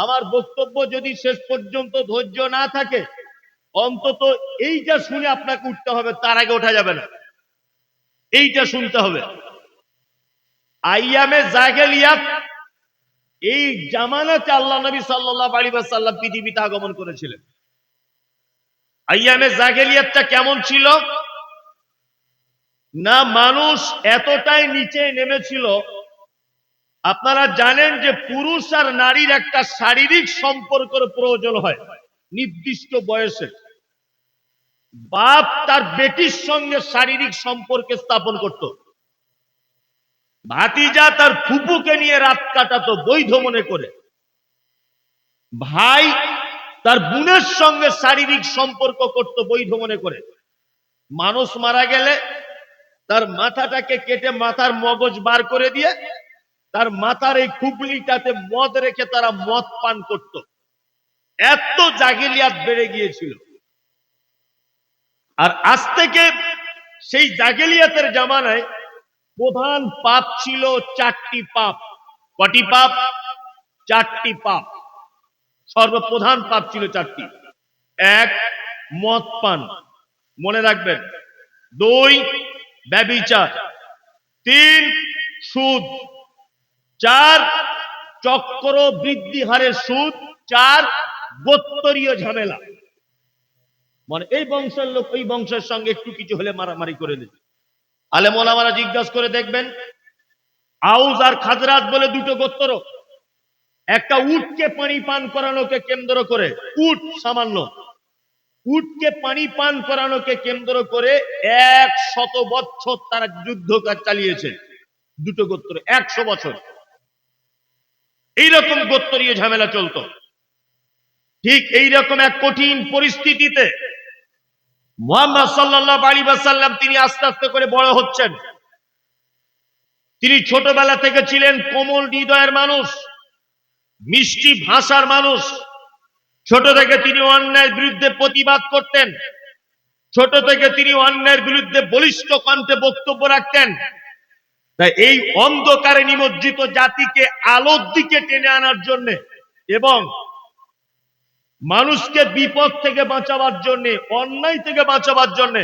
আমার বক্তব্য যদি শেষ পর্যন্ত ধৈর্য না থাকে, অন্তত এইটা শুনে আপনাকে উঠতে হবে, তার আগে ওঠা যাবে না। এইটা শুনতে হবে। আইয়ামে জাহেলিয়াত, এই জামানাতে আল্লাহ নবী সাল্লাল্লাহু আলাইহি ওয়াসাল্লাম পৃথিবীতে আগমন করেছিলেন। আইয়ামে জাহেলিয়াতটা কেমন ছিল না, মানুষ এতটাই নিচে নেমেছিল। আপনারা জানেন যে পুরুষ আর নারীর একটা শারীরিক সম্পর্কের প্রয়োজন হয় নির্দিষ্ট বয়সে। বাপ তার বেটির সঙ্গে শারীরিক সম্পর্ক স্থাপন করত, ভাতিজা তার ফুপুকে নিয়ে রাত কাটাতো বৈধ মনে করে, ভাই তার বোনের সঙ্গে শারীরিক সম্পর্ক করত বৈধ মনে করে। মানুষ মারা গেলে তার মাথাটাকে কেটে মাথার মগজ বার করে দিয়ে তার মাথার এই খুবলিটাতে মদ রেখে তারা মদ পান করত। এত জাহেলিয়াত বেড়ে গিয়েছিল। আর আজ থেকে সেই জাহেলিয়াতের জামানায় প্রধান পাপ ছিল চারটি পাপ। কটি পাপ? চারটি পাপ। সর্বপ্রধান পাপ ছিল চারটি। এক, মদ পান, মনে রাখবেন। দুই, ব্যভিচার। তিন, সুদ। চার, চক্র বৃদ্ধি হারে সুদ। চার, গোত্রীয় ঝামেলা, মানে এই বংশের লোক ওই বংশের সঙ্গে একটু কিছু হলে মারামারি করে দিচ্ছে। আলেম ওলামারা জিজ্ঞাসা করে দেখবেন, আউস আর খাজরাজ বলে দুটো গোত্র, একটা উটকে পানি পান করানোকে কেন্দ্র করে, উট সামান্য, উটকে পানি পান করানোকে কেন্দ্র করে 100 বছর তারা যুদ্ধ চালিয়েছে। দুটো গোত্র 100 বছর এইরকম গোত্রীয় ঝামেলা চলতো। ঠিক এইরকম এক কঠিন পরিস্থিতিতে মুহাম্মদ সাল্লাল্লাহু আলাইহি ওয়াসাল্লাম তিনি আস্তে আস্তে করে বড় হচ্ছেন। তিনি ছোটবেলা থেকে ছিলেন কোমল হৃদয়ের মানুষ, মিষ্টি ভাষার মানুষ। ছোট থেকে তিনি অন্যায়ের বিরুদ্ধে প্রতিবাদ করতেন। ছোট থেকে তিনি অন্যায়ের বিরুদ্ধে বলিষ্ঠ কণ্ঠে বক্তব্য রাখতেন। তাই এই অন্ধকারে নিমজ্জিত জাতিকে আলোর দিকে টেনে আনার জন্য এবং মানুষকে বিপদ থেকে বাঁচাবার জন্য, অন্যায় থেকে বাঁচাবার জন্য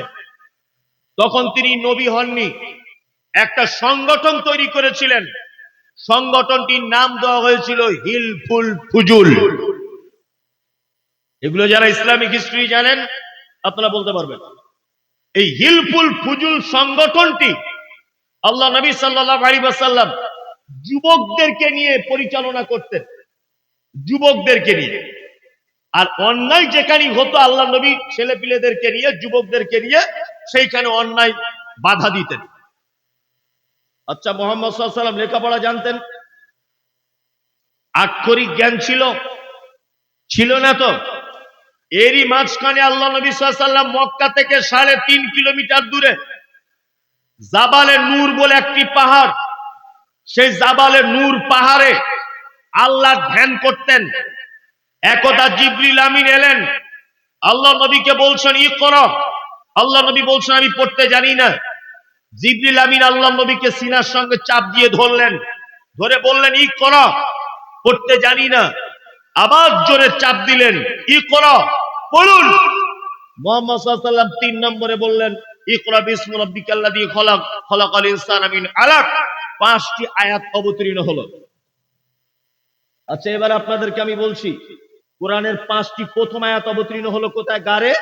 তখন তিনি নবী হননি, একটা সংগঠন তৈরি করেছিলেন। সংগঠনটির নাম দেওয়া হয়েছিল হিলফুল ফুজুল। এগুলো যারা ইসলামিক হিস্ট্রি জানেন আপনারা বলতে পারবেন। এই হিলফুল ফুজুল সংগঠনটি আল্লাহ নবী সাল্লাল্লাহু আলাইহি ওয়াসাল্লাম যুবকদেরকে নিয়ে পরিচালনা করতেন, যুবকদেরকে নিয়ে। আর অন্যায় যেখানে হতো আল্লাহ নবী ছেলে পিলেদেরকে নিয়ে, যুবকদেরকে নিয়ে সেইখানে অন্যায় বাধা দিতেন। আচ্ছা, মুহাম্মদ সাল্লাল্লাহু আলাইহি ওয়াসাল্লাম লেখাপড়া জানতেন? আক্ষরিক জ্ঞান ছিল না তো? এরই মাঝখানে আল্লাহ নবী সাল্লাল্লাহু আলাইহি ওয়াসাল্লাম মক্কা থেকে 3.5 কিলোমিটার দূরে জাবালে নূর বলে একটি পাহাড়, সেই জাবালে নূর পাহাড়ে আল্লাহ ধ্যান করতেন। একদা জিবরিল আমিন এলেন, আল্লাহ নবীকে বলছেন ইকরা। আল্লাহ নবী বলছেন আমি পড়তে জানি না। জিবরিল আমিন আল্লাহ নবীকে সিনার সঙ্গে চাপ দিয়ে ধরলেন, ধরে বললেন ইকরা, পড়তে জানি না। আবার জোরে চাপ দিলেন, ইকরা, পড়ুন। মুহাম্মদ সাল্লাল্লাহু আলাইহি ওয়াসাল্লাম 3 নম্বরে বললেন ইকরা বিসমি রাব্বিকাল্লাযী খলাক, খলাকাল ইনসানা মিন আলাক। 5টি আয়াত অবতীর্ণ হলো। আচ্ছা, এবার আপনাদেরকে আমি বলছি, কোরআনের 5টি প্রথম আয়াত অবতীর্ণ হলো কোথায়? গারে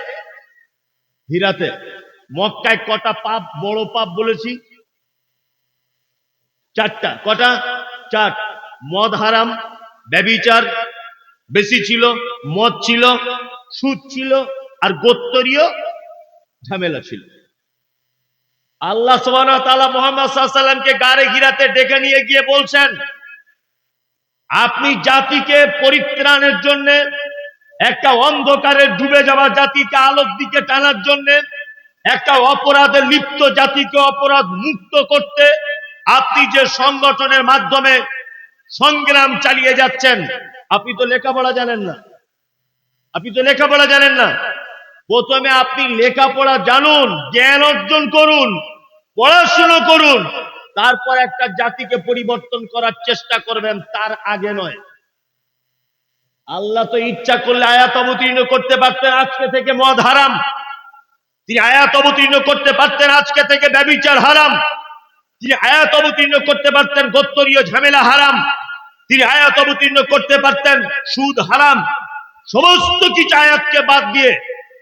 হিরাতে। মক্কায় কটা পাপ, বড় পাপ বলেছি? 4টা। কটা? 4। মদ হারাম, ব্যভিচার বেশি ছিল, মদ ছিল, সুদ ছিল, আর গোত্রীয় ঝামেলা ছিল। আল্লাহ সুবহানাহু ওয়া তাআলা মুহাম্মদ সাল্লাল্লাহু আলাইহি ওয়াসাল্লামকে গারে হিরাতে ডেকে নিয়ে গিয়ে বলছেন, আপনি জাতিকে পরিত্রাণের জন্য, একটা অন্ধকারে ডুবে যাওয়া জাতিকে আলোর দিকে টানার জন্য, একটা অপরাধে লিপ্ত জাতিকে অপরাধ মুক্ত করতে আপনি যে সংগঠনের মাধ্যমে সংগ্রাম চালিয়ে যাচ্ছেন, আপনি তো লেখাপড়া জানেন না। আপনি তো লেখাপড়া জানেন না। প্রথমে আপনি লেখাপড়া জানুন, জ্ঞান অর্জন করুন, পড়াশুনো করুন, তারপর একটা জাতিকে পরিবর্তন করার চেষ্টা করবেন, তার আগে নয়। আল্লাহ তো ইচ্ছা করলে আয়াত অবতীর্ণ করতে পারতেন আজকে থেকে মদ হারাম, তিনি আয়াত অবতীর্ণ করতে পারতেন আজকে থেকে ব্যভিচার হারাম, তিনি আয়াত অবতীর্ণ করতে পারতেন গোত্তরীয় ঝামেলা হারাম, তিনি আয়াত অবতীর্ণ করতে পারতেন সুদ হারাম। সমস্ত কিছু আয়াতকে বাদ দিয়ে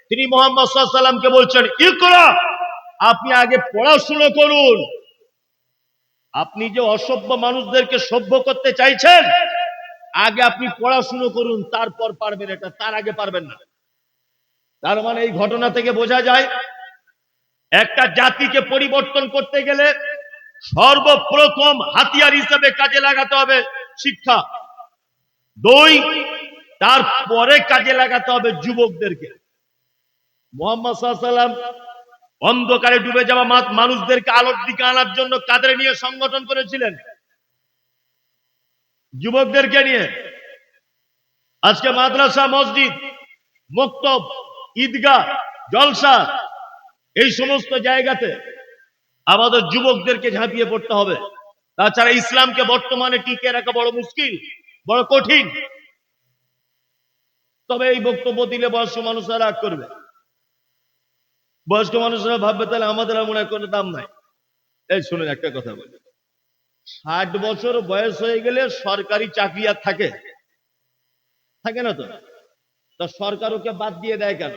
তিনি মুহাম্মদ সাল্লাল্লাহু আলাইহি সাল্লামকে বলছেন ইকরা, আপনি আগে পড়াশুনো করুন। আপনি যে অসভ্য মানুষদেরকে সভ্য করতে চাইছেন, আগে আপনি পড়াশুনো করুন, তারপর পারবেন এটা, তার আগে পারবেন না। তার মানে এই ঘটনা থেকে বোঝা যায় একটা জাতিকে পরিবর্তন করতে গেলে সর্বপ্রথম হাতিয়ার হিসেবে কাজে লাগাতে হবে শিক্ষা। দুই, তারপরে কাজে লাগাতে হবে যুবকদেরকে। মুহাম্মদ সাল্লাল্লাহু আলাইহি ওয়াসাল্লাম অন্ধকারে ডুবে যাওয়া মানুষদেরকে আলোর দিকে আনার জন্য কাদের নিয়ে সংগঠন করেছিলেন? যুবকদেরকে নিয়ে। আজকে মাদ্রাসা, মসজিদ, মক্তব, ঈদগাহ, জলসা, এই সমস্ত জায়গাতে আমাদের যুবকদেরকে ঝাঁপিয়ে পড়তে হবে। তাছাড়া ইসলামকে বর্তমানে টিকে রাখা বড় মুশকিল, বড় কঠিন। তবে এই বক্তব্য দিলে বয়স্ক মানুষরা রাগ করবে, বয়স্ক মানুষরা ভাববে তাহলে আমাদের আর মনে হয় কোনো দাম নাই। এই শুনুন, একটা কথা বলি, 60 বছর বয়স হয়ে গেলে সরকারি চাকরি আর থাকে না তো? তা সরকার ওকে বাদ দিয়ে দেয় কেন?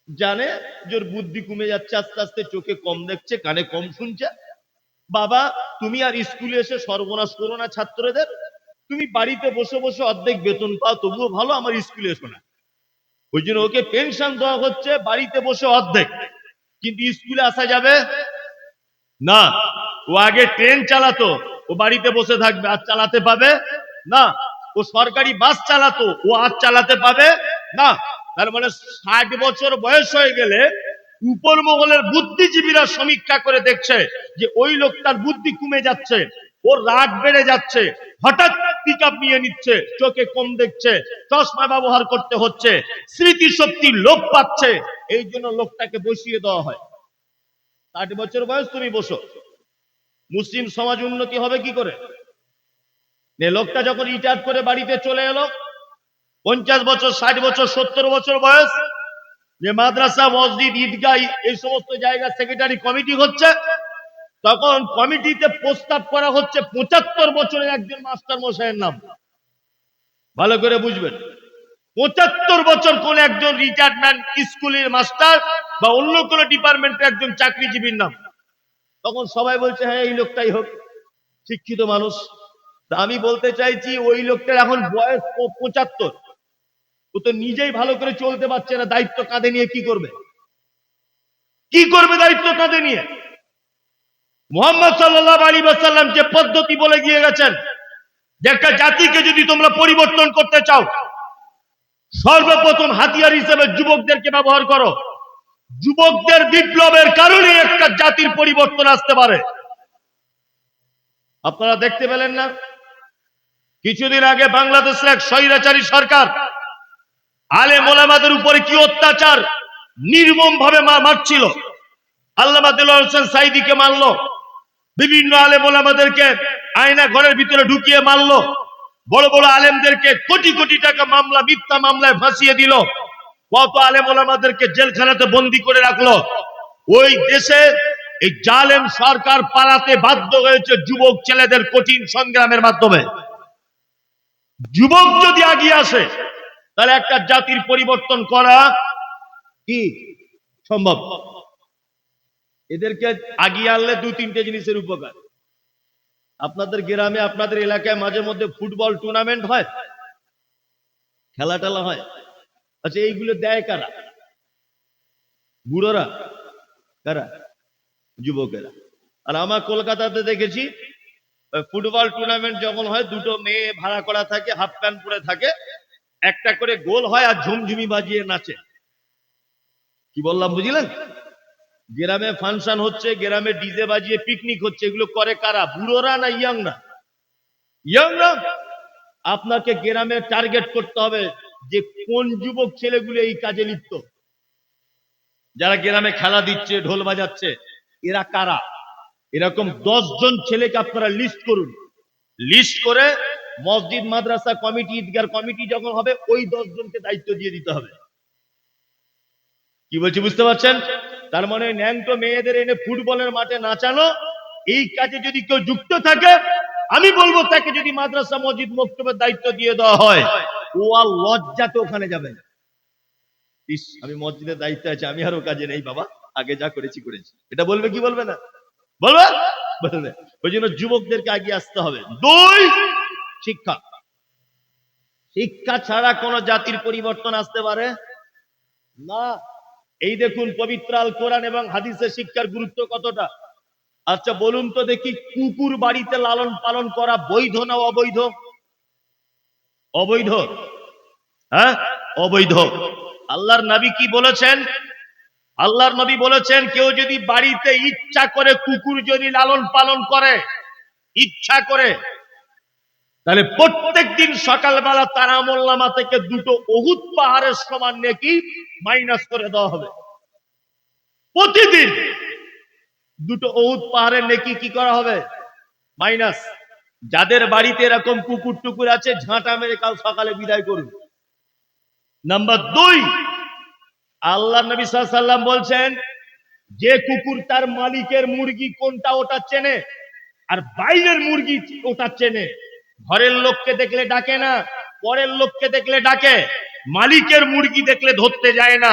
জানে যে ওর বুদ্ধি কমে যাচ্ছে, আস্তে আস্তে চোখে কম দেখছে, কানে কম শুনছে। বাবা, তুমি আর স্কুলে এসে সর্বনাশ করো না ছাত্রদের, তুমি বাড়িতে বসে বসে অর্ধেক বেতন পাও, তবুও ভালো, আমার স্কুলে এসো না। ওই জন্য ওকে পেনশন দেওয়া হচ্ছে বাড়িতে বসে অর্ধেক, কিন্তু স্কুলে আসা যাবে না। ও আগে ট্রেন চালাতো, ও বাড়িতে বসে থাকবে, আর চালাতে পাবে না। ও সরকারি বাস চালাতো, ও আর চালাতে পাবে না। তার মানে 60 বছর বয়স হয়ে গেলে উপর মহলের বুদ্ধিজীবীরা সমীক্ষা করে দেখছে যে ওই লোকটার বুদ্ধি কমে যাচ্ছে, ওর রাগ বেড়ে যাচ্ছে, হঠাৎ পিকআপ নিয়ে নিচ্ছে, চোখে কম দেখছে, চশমা ব্যবহার করতে হচ্ছে, স্মৃতিশক্তি লোপ পাচ্ছে, এই জন্য লোকটাকে বসিয়ে দেওয়া হয়। 60 বছর বয়স, তুমি বসো। মুসলিম সমাজ উন্নতি হবে কি করে? লোকটা যখন রিটায়ার করে বাড়িতে চলে এলো, 50 বছর, 60 বছর, 70 বছর বয়স, যে মাদ্রাসা, মসজিদ, ঈদগাহ, এই সমস্ত জায়গা সেক্রেটারি কমিটি হচ্ছে, তখন কমিটিতে প্রস্তাব করা হচ্ছে 75 বছরের একজন মাস্টার মশাইয়ের নাম। ভালো করে বুঝবেন, 75 বছর কোন একজন রিটায়ারমেন্ট স্কুলের মাস্টার বা অন্য কোন ডিপার্টমেন্টের একজন চাকরিজীবীর নাম। তখন সবাই বলছে হ্যাঁ এই লোকটাই হোক, শিক্ষিত মানুষ। আমি বলতে চাইছি ওই লোকটার এখন বয়স 75, ও তো নিজেই ভালো করে চলতে পারছে না, দায়িত্ব কাঁধে নিয়ে কি করবে? দায়িত্ব কাঁধে নিয়ে? মুহাম্মদ সাল্লাল্লাহু আলাইহি ওয়াসাল্লাম যে পদ্ধতি বলে গিয়ে গেছেন যে একটা জাতিকে যদি তোমরা পরিবর্তন করতে চাও, সর্বপ্রথম হাতিয়ার হিসেবে যুবকদেরকে ব্যবহার করো। যুবকদের বিপ্লবের কারণে একটা জাতির পরিবর্তন আসতে পারে। আপনারা দেখতে পেলেন না কিছুদিন আগে বাংলাদেশের এক স্বৈরাচারী সরকার আলেম ওলামাদের উপরে কি অত্যাচার নির্মম ভাবে মারছিল। আল্লামা দেলোয়ার হোসেন সাঈদীকে মারলো, বিভিন্ন আলেম ওলামাদেরকে আয়না ঘরের ভিতরে ঢুকিয়ে মারলো, বড় বড় আলেমদেরকে কোটি কোটি টাকা মামলা, মিথ্যা মামলায় ফাঁসিয়ে দিল, কত আলেম ওলামাদেরকে জেলখানাতে বন্দী করে রাখলো। ওই দেশে এই জালেম সরকার পালাতে বাধ্য হয়েছে যুবক ছেলেদের কঠিন সংগ্রামের মাধ্যমে। যুবক যদি এগিয়ে আসে তাহলে একটা জাতির পরিবর্তন করা কি সম্ভব। এদেরকে আগিয়ে আনলে 2-3টে জিনিসের উপকার। আপনাদের গ্রামে, আপনাদের এলাকায় মাঝে মধ্যে ফুটবল টুর্নামেন্ট হয়, খেলা টেলা হয়। আচ্ছা, এইগুলো দেয় কারা? বুড়োরা? কারা? যুবকেরা। আর আমার কলকাতাতে দেখেছি ফুটবল টুর্নামেন্ট যখন হয়, দুটো মেয়ে ভাড়া করা থাকে, হাফ প্যান্ট পরে থাকে, একটা করে গোল হয় আর ঝুমঝুমি বাজিয়ে নাচে। কি বললাম বুঝলেন? গ্রামে ফাংশন হচ্ছে, গ্রামে ডিজে বাজিয়ে পিকনিক হচ্ছে, এগুলো করে কারা? বুড়োরা না ইয়াংরা? ইয়াংরা। আপনাকে গ্রামে টার্গেট করতে হবে যে কোন যুবক ছেলেগুলো এই কাজে লিপ্ত, যারা গ্রামে খেলা দিচ্ছে, ঢোল বাজাচ্ছে, এরা কারা? এরকম 10 জন ছেলেকে আপনারা লিস্ট করুন। লিস্ট করে মসজিদ মাদ্রাসা কমিটি ঈদগার কমিটি যখন হবে ওই 10 জনকে দায়িত্ব দিয়ে দিতে হবে। কি বলছি বুঝতে পারছেন? তার মানে ন্যাংটো মেয়েদের এনে ফুটবলের মাঠে নাচানো, এই কাজে যদি কেউ যুক্ত থাকে, আমি বলবো তাকে যদি মাদ্রাসা মসজিদ মক্তবের দায়িত্ব দিয়ে দেওয়া হয়, ও আর লজ্জাতে ওখানে যাবে না। ইস, আমি মসজিদের দায়িত্ব আছে, আমি আর ও কাজে নেই বাবা, আগে যা করেছি করেছি, এটা বলবে কি বলবে না? বলবে, বলবে। ওই জন্য যুবকদেরকে আগে আসতে হবে। 2, শিক্ষা। শিক্ষা ছাড়া কোন জাতির পরিবর্তন আসতে পারে না। এই দেখুন পবিত্র আল কোরআন এবং হাদিসের শিক্ষার গুরুত্ব কতটা। আচ্ছা বলুন তো দেখি, কুকুর বাড়িতে লালন পালন করা বৈধ না অবৈধ? অবৈধ। হ্যাঁ, অবৈধ। আল্লাহর নবী কি বলেছেন? আল্লাহর নবী বলেছেন, কেউ যদি বাড়িতে ইচ্ছা করে কুকুর যদি লালন পালন করে, ইচ্ছা করে, তাহলে প্রত্যেকদিন সকালবেলা তার আমলনামা থেকে 2টো উহুদ পাহাড়ের সমান নেকি মাইনাস করে দেওয়া হবে। প্রতিদিন 2টো উহুদ পাহাড়ের নেকি কি করা হবে? মাইনাস। যাদের বাড়িতে এরকম কুকুর টুকুর আছে, ঝাঁটা মেরে কাল সকালে বিদায় করুন। নাম্বার 2, আল্লাহ নবী সাল্লাল্লাহু আলাইহি ওয়াসাল্লাম বলছেন, যে কুকুর তার মালিকের মুরগি কোনটা ওটা চেনে, আর বাইরের মুরগি ওটা চেনে। ঘরের লোককে দেখলে ডাকে না, পরের লোককে দেখলে ডাকে। মালিকের মুরগি দেখলে ধরতে যায় না,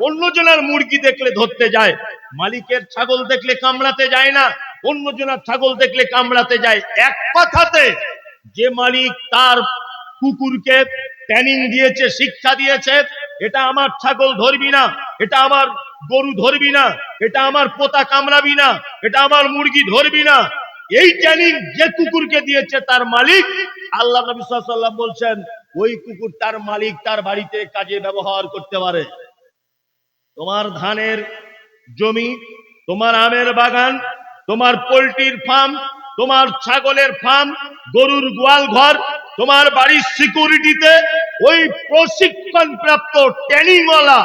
অন্যজনের মুরগি দেখলে ধরতে যায়। মালিকের ছাগল দেখলে কামড়াতে যায় না, অন্যজনের ছাগল দেখলে কামড়াতে যায়। এক কথাতে, যে মালিক তার কুকুরকে ট্রেনিং দিয়েছে, শিক্ষা দিয়েছে, এটা আমার ছাগল ধরবি না, এটা আমার গরু ধরবি না, এটা আমার পোতা কামড়াবি না, এটা আমার মুরগি ধরবি না, এই ট্রেনিং যে কুকুরকে দিয়েছে তার মালিক, আল্লাহ নবী সাল্লাল্লাহু আলাইহি ওয়াসাল্লাম বলছেন, ওই কুকুর তার মালিক তার বাড়িতে কাজে ব্যবহার করতে পারে। তোমার ধানের জমি, তোমার আমের বাগান, তোমার পোল্ট্রির ফার্ম, তোমার ছাগলের ফার্ম, গরুর গোয়াল ঘর, তোমার বাড়ির সিকিউরিটিতে ওই প্রশিক্ষণ প্রাপ্ত ট্রেনিংওয়ালা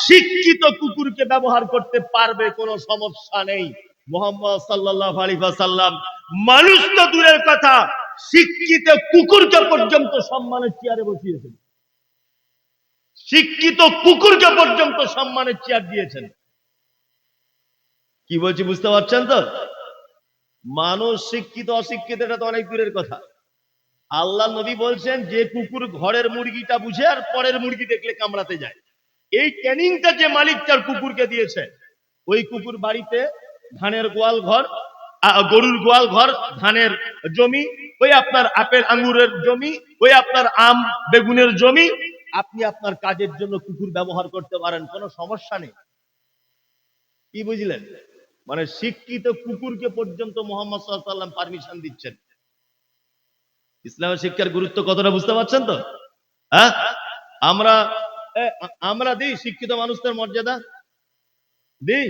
শিক্ষিত কুকুরকে ব্যবহার করতে পারবে, কোনো সমস্যা নেই। মুহাম্মদ সাল্লাল্লাহু আলাইহি ওয়াসাল্লাম মানুষ তো দূরের কথা, শিক্ষিত কুকুরকে পর্যন্ত সম্মানের চেয়ারে বসিয়েছেন। শিক্ষিত কুকুরকে পর্যন্ত সম্মানের চেয়ার দিয়েছেন। কি বলছি বুঝতে পারছেন তো? মানুষ শিক্ষিত অশিক্ষিত এটা তো অনেক দূরের কথা। আল্লাহ নবী বলছেন, যে কুকুর ঘরের মুরগিটা বুঝে আর পরের মুরগি দেখলে কামড়াতে যায়, এই ট্রেনিংটা যে মালিক তার কুকুরকে দিয়েছে, ওই কুকুর বাড়িতে ধানের গোয়াল ঘর, গরুর গোয়াল ঘর, ধানের জমি, ওই আপনার আপেল আঙ্গুরের জমি, ওই আপনার আম বেগুনের জমি, আপনি আপনার কাজের জন্য কুকুর ব্যবহার করতে পারেন, কোনো সমস্যা নেই। কি বুঝলেন? মানে শিক্ষিত কুকুরকে পর্যন্ত মুহাম্মদ সাল্লাল্লাহু আলাইহি ওয়াসাল্লাম পারমিশন দিচ্ছেন। ইসলামের শিক্ষার গুরুত্ব কতটা বুঝতে পারছেন তো? হ্যাঁ, আমরা দিই শিক্ষিত মানুষদের মর্যাদা দিই।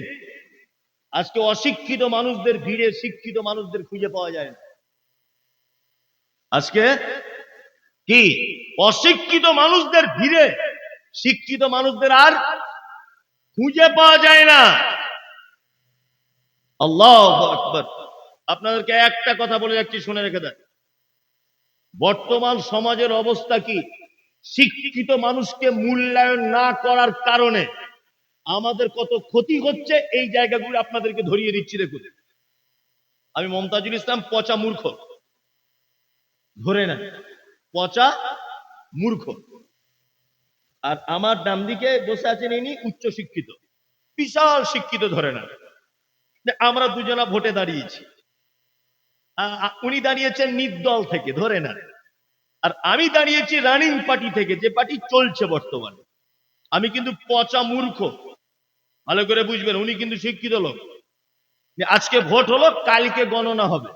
আজকে অশিক্ষিত মানুষদের ভিড়ে শিক্ষিত মানুষদের খুঁজে পাওয়া যায় না। আজকে কি অশিক্ষিত মানুষদের ভিড়ে শিক্ষিত মানুষদের আর খুঁজে পাওয়া যায় না। আল্লাহু আকবার। আপনাদেরকে একটা কথা বলে যাচ্ছি, শুনে রেখে দেন। বর্তমান সমাজের অবস্থা কি? শিক্ষিত মানুষকে মূল্যায়ন না করার কারণে আমাদের কত ক্ষতি হচ্ছে, এই জায়গাগুলো আপনাদেরকে ধরিয়ে দিচ্ছি। দেখুন, আমি মমতাজুল ইসলাম পচা মূর্খ, ধরে না, পচা মূর্খ। আর আমার ডান দিকে বসে আছেন ইনি উচ্চ শিক্ষিত, বিশাল শিক্ষিত, ধরে না। আমরা দুজনা ভোটে দাঁড়িয়েছি, উনি দাঁড়িয়েছেন নির্দল থেকে, ধরে না। আর আমি দাঁড়িয়েছি রানিং পার্টি থেকে, যে পার্টি চলছে বর্তমানে। আমি কিন্তু পচা মূর্খ, ভালো করে বুঝবেন। উনি কিন্তু শিক্ষিত লোক। আজকে ভোট হলো, কালকে গণনা হবে।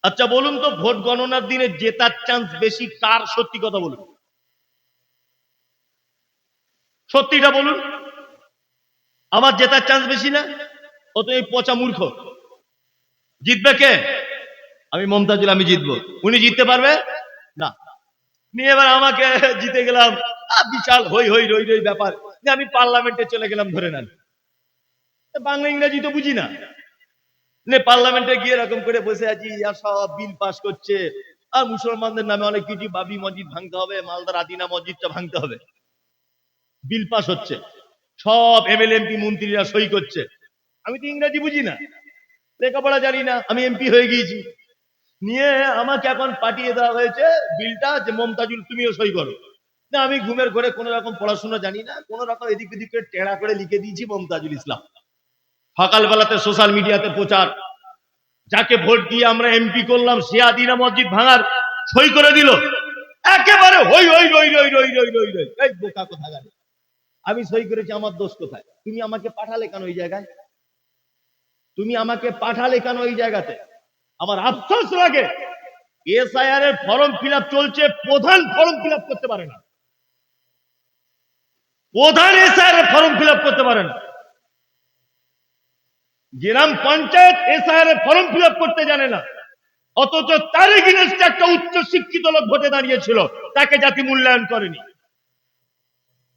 আচ্ছা বলুন তো, ভোট গণনার দিনে জেতার চান্স বেশি কার? সত্যি কথা বলুন, সত্যিটা বলুন। আমার জেতার চান্স বেশি না? ও তো এই পচা মূর্খ। জিতবে কে? আমি মমতাজুল, আমি জিতবো। উনি জিততে পারবে না। নিয়ে এবার আমাকে জিতে গেলাম, বিশাল হই হই রই রই ব্যাপার, আমি পার্লামেন্টে চলে গেলাম, ধরে নেন। বাংলা ইংরেজি তো বুঝি না, পার্লামেন্টে গিয়ে এরকম করে বসে আছি, আর সব বিল পাস করছে, আর মুসলমানদের নামে অনেক কিছু, বাবরি মসজিদ ভাঙতে হবে, মালদার আদিনা মসজিদটা ভাঙতে হবে, বিল পাস হচ্ছে, সব এমএলএ এমপি মন্ত্রীরা সই করছে। আমি তো ইংরেজি বুঝি না, লেখাপড়া জানি না, আমি এমপি হয়ে গিয়েছি, নিয়ে আমাকে এখন পাঠিয়ে দেওয়া হয়েছে বিলটা যে মমতাজুল তুমিও সই করো। না, আমি ঘুমের ঘরে কোনো রকম পড়াশোনা জানি না, কোন রকম এদিক ওদিক করে টেড়া করে লিখে দিয়েছি মমতাজুল ইসলাম। সকালবেলাতে সোশ্যাল মিডিয়াতে প্রচার, যাকে ভোট দিয়ে আমরা এমপি করলাম সে আদিনা মসজিদ ভাঙার সই করে দিল। একেবারে হই হই রই রই রই রই রই রই, এই বোকা কোথাকার, আমি সই করেছি, আমার দোষ কোথায়? তুমি আমাকে পাঠালে কেন ওই জায়গায়? তুমি আমাকে পাঠালে কেন ওই জায়গাতে? আমার আফসোস লাগে, এসআইআর এর ফর্ম ফিল আপ চলছে, প্রধান ফর্ম ফিল আপ করতে পারে না, প্রধান এসআইআর এর ফর্ম ফিল আপ করতে পারে না। গ্রাম পঞ্চায়েত এসআইআর এর ফর্ম ফিল আপ করতে জানে না, অথচ তার এগেইনস্টে একটা উচ্চ শিক্ষিত লোক ভোটে দাঁড়িয়েছিল, তাকে জাতি মূল্যায়ন করেনি,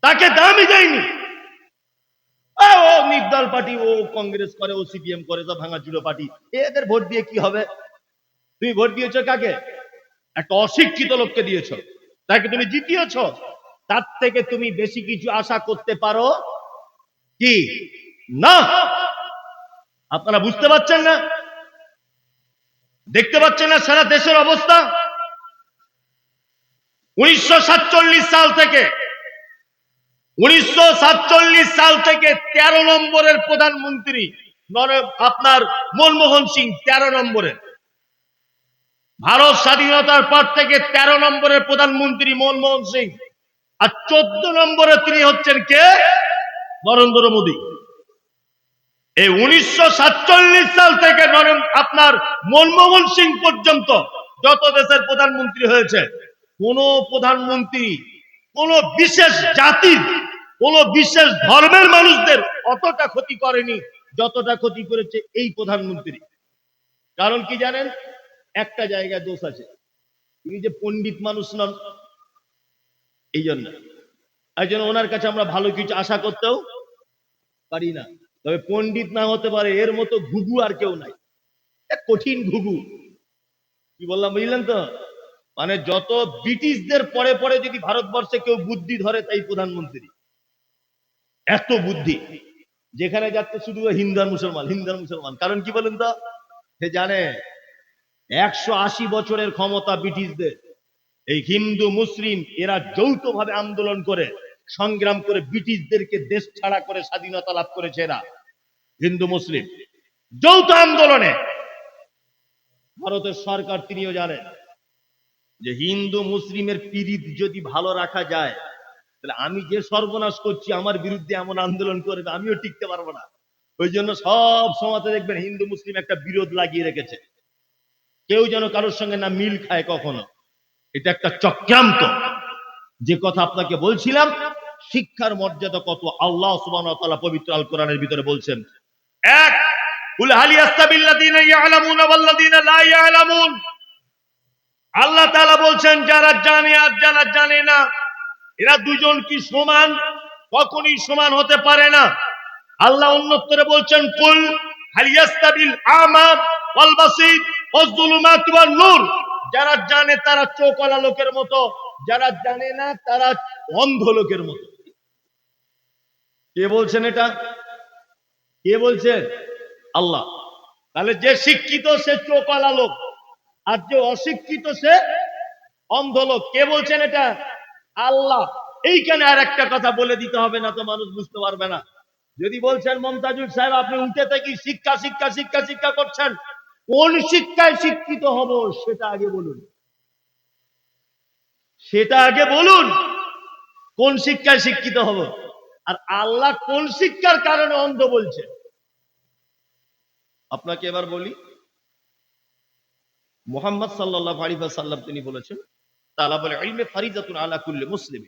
তাকে দামই দেয়নি। ও নির্দল পার্টি, ও কংগ্রেস করে, ও সিপিএম করে, সব ভাঙাচুরো পার্টি, এদের ভোট দিয়ে কি হবে? তুমি ভোট দিয়েছো কাকে? একটা অশিক্ষিত লোককে দিয়েছো, তাকে তুমি জিতিয়েছ। তার থেকে তুমি বেশি কিছু আশা করতে পারো কি? না। আপনারা বুঝতে পারছেন না? দেখতে পাচ্ছেন না সারা দেশের অবস্থা? 1947 সাল থেকে 13 নম্বরের প্রধানমন্ত্রী আপনার মনমোহন সিং, 13 নম্বরের। ভারত স্বাধীনতার পর থেকে 13 নম্বরের প্রধানমন্ত্রী মনমোহন সিং, আর 14 নম্বরে তিনি হচ্ছেন কে? নরেন্দ্র মোদী। এই 1947 সাল থেকে আপনার মনমোহন সিং পর্যন্ত যত দেশের প্রধানমন্ত্রী হয়েছে, কোন প্রধানমন্ত্রী কোন বিশেষ জাতির, কোন বিশেষ ধর্মের মানুষদের অতটা ক্ষতি করেনি যতটা ক্ষতি করেছে এই প্রধানমন্ত্রী। কারণ কি জানেন? একটা জায়গায় দোষ আছে, তিনি যে পণ্ডিত মানুষ নন, এই জন্য ওনার কাছে আমরা ভালো কিছু আশা করতেও পারি না। তবে পণ্ডিত না হতে পারে, এর মতো ঘুঘু আর কেউ নাই, কঠিন ঘুঘু। কি বললাম বুঝলেন তো? মানে যত ব্রিটিশদের পরে পরে যদি ভারতবর্ষে কেউ বুদ্ধি ধরে, তাই প্রধানমন্ত্রী। এত বুদ্ধি, যেখানে যাচ্ছে শুধু হিন্দু আর মুসলমান, হিন্দু আর মুসলমান। কারণ কি বলেন তো? সে জানে 180 বছরের ক্ষমতা ব্রিটিশদের, এই হিন্দু মুসলিম এরা যৌথভাবে আন্দোলন করে, সংগ্রাম করে ব্রিটিশদেরকে দেশ ছাড়া করে স্বাধীনতা লাভ করেছে। এরা হিন্দু মুসলিম যৌথ আন্দোলনে। ভারতের সরকার তিনিও জানেন যে হিন্দু মুসলিমের পিরিত যদি ভালো রাখা যায়, তাহলে আমি যে সর্বনাশ করছি, আমার বিরুদ্ধে এমন আন্দোলন করবে, আমিও টিকতে পারবো না। ওই জন্য সব সমাজে দেখবেন হিন্দু মুসলিম একটা বিরোধ লাগিয়ে রেখেছে, কেউ যেন কারোর সঙ্গে না মিল খায় কখনো। এটা একটা চক্রান্ত। যে কথা আপনাকে বলছিলাম, শিক্ষার মর্যাদা কত আল্লাহ সুবহানাহু ওয়া তাআলা পবিত্র আল কোরআনের ভিতরে বলছেন। এক, কুল হাল ইয়াস্তাবিল্লাযীনা ইয়ালামুনা ওয়াল্লাযীনা লা ইয়ালামুন। আল্লাহ তাআলা বলছেন, যারা জানে আর যারা জানে না, এরা দুজন কি সমান? কখনোই সমান হতে পারে না। আল্লাহ অন্যত্রে বলছেন, কুল হাল ইয়াস্তাবিল আমা ওয়াল বাসীর ওয়াজ-যুলুমাত ওয়ান নূর। যারা জানে তারা চোখওয়ালা লোকের মতো, যারা জানে না তারা অন্ধ লোকের মতো। কে বলছেন এটা? কে বলছেন? আল্লাহ। তাহলে যে শিক্ষিত সে চোখওয়ালা লোক, আর যে অশিক্ষিত সে অন্ধ লোক। কে বলছেন এটা? আল্লাহ। এইখানে আর একটা কথা বলে দিতে হবে, না তো মানুষ বুঝতে পারবে না। যদি বলছেন মমতাজুল সাহেব আপনি উঠে থেকে শিক্ষা শিক্ষা শিক্ষা শিক্ষা করছেন, কোন শিক্ষায় শিক্ষিত হব সেটা আগে বলুন। সেটা আগে বলুন, কোন শিক্ষায় শিক্ষিত হব। আর আল্লাহ কোন শিক্ষার কারণে অন্ধ বলছে? আপনাকে এবার বলি, মুহাম্মদ সাল্লাল্লাহু আলাইহি ওয়াসাল্লাম তিনি বলেছেন, তালাবুল ইলমি ফারিজাতুন আলা কুল্লি মুসলিম।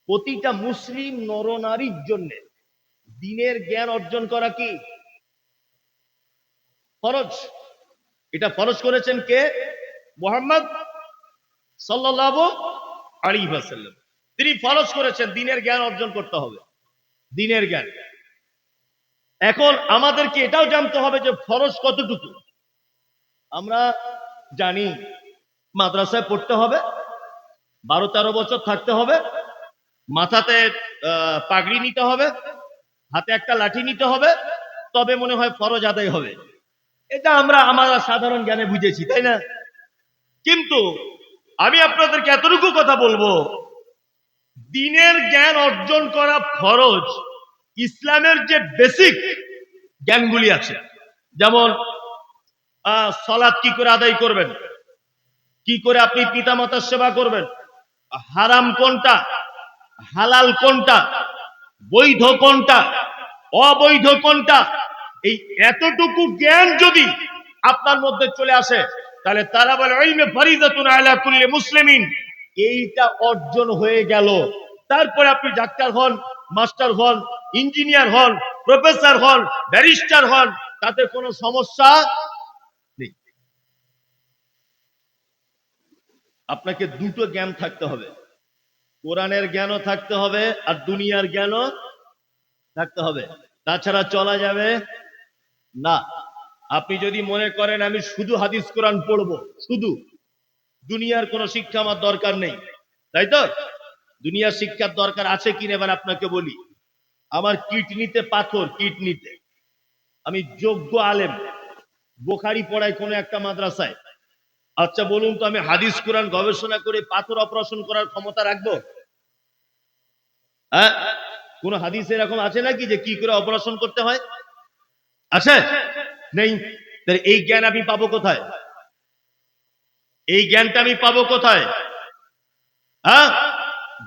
প্রতিটা মুসলিম নরনারীর জন্য দ্বীনের জ্ঞান অর্জন করা কি ফরজ। এটা ফরজ করেছেন কে? মুহাম্মদ সাল্লাল্লাহু আলাইহি ওয়াসাল্লাম। তিনি ফরজ করেছেন দ্বীনের জ্ঞান অর্জন করতে হবে, দ্বীনের জ্ঞান। এখন আমাদেরকে এটাও জানতে হবে যে ফরজ কতটুকু। আমরা জানি মাদ্রাসায় পড়তে হবে, 12-13 বছর থাকতে হবে, মাথাতে পাগড়ি নিতে হবে, হাতে একটা লাঠি নিতে হবে, তবে মনে হয় ফরজ আদায় হবে। এটা আমরা সাধারণ জ্ঞানে বুঝেছি, তাই না? কিন্তু আমি আপনাদেরকে এতটুকু কথা বলবো, দ্বীনের জ্ঞান অর্জন করা ফরজ। ইসলামের যে বেসিক জ্ঞানগুলি আছে, যেমন সালাত কি করে আদায় করবেন, কি করে আপনি পিতামাতার সেবা করবেন, হারাম কোনটা, হালাল কোনটা, বৈধ কোনটা, অবৈধ কোনটা, এই এতটুকু জ্ঞান যদি আপনার মধ্যে চলে আসে, তাহলে তারা বলে ইলমে ফরিজাতুন আলা কুল্লি মুসলিমিন, এইটা অর্জন হয়ে গেল। তারপরে আপনি ডাক্তার হন, মাস্টার হন, ইঞ্জিনিয়ার হন, প্রফেসর হন, ব্যারিস্টার হন, তাতে কোনো সমস্যা নেই। আপনাকে দুটো জ্ঞান থাকতে হবে, কোরআনের জ্ঞানও থাকতে হবে আর দুনিয়ার জ্ঞানও থাকতে হবে, তাছাড়া চলা যাবে না। আপনি যদি মনে করেন আমি শুধু হাদিস কোরআন পড়বো, শুধু, দুনিয়ার কোনো শিক্ষা আমার দরকার নেই, তাই তো? দুনিয়ার শিক্ষার দরকার আছে কিনা এবার আপনাকে বলি। আমার কিডনিতে পাথর, কিডনিতে। আমি যোগ্য আলেম, বুখারী পড়াই কোনো একটা মাদ্রাসায়। আচ্ছা বলুন তো, আমি হাদিস কোরআন গবেষণা করে পাথর অপারেশন করার ক্ষমতা রাখবো? হ্যাঁ, কোন হাদিস এরকম আছে নাকি যে কি করে অপারেশন করতে হয়? আছে? নেই। তাহলে এই জ্ঞান আমি পাবো কোথায়? এই জ্ঞানটা আমি পাবো কোথায়? হ্যাঁ,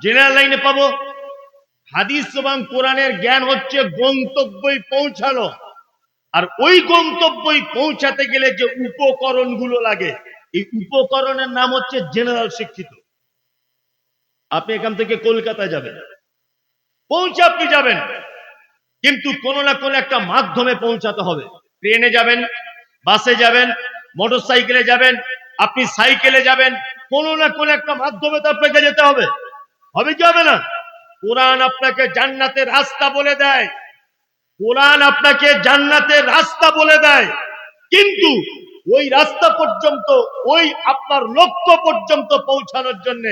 জেনারেল লাইনে পাবো। হাদিস এবং কোরআনের জ্ঞান হচ্ছে গন্তব্যে পৌঁছানো, আর ওই গন্তব্যে পৌঁছাতে গেলে যে উপকরণগুলো লাগে, এই উপকরণের নাম হচ্ছে জেনারেল শিক্ষিত। আপনি এখান থেকে কলকাতায় যাবেন, পৌঁছে আপনি যাবেন, কিন্তু কোনো না কোনো একটা মাধ্যমে পৌঁছাতে হবে। ট্রেনে যাবেন, বাসে যাবেন, মোটর সাইকেলে যাবেন, আপনি সাইকেলে যাবেন, কোনো না কোনো একটা মাধ্যমে তো আপনাকে যেতে হবে। হবে কি হবে না? কোরআন আপনাকে জান্নাতের রাস্তা বলে দেয়, কোরআন আপনাকে জান্নাতের রাস্তা বলে দেয়, কিন্তু ওই রাস্তা পর্যন্ত, ওই আপনার লক্ষ্য পর্যন্ত পৌঁছানোর জন্য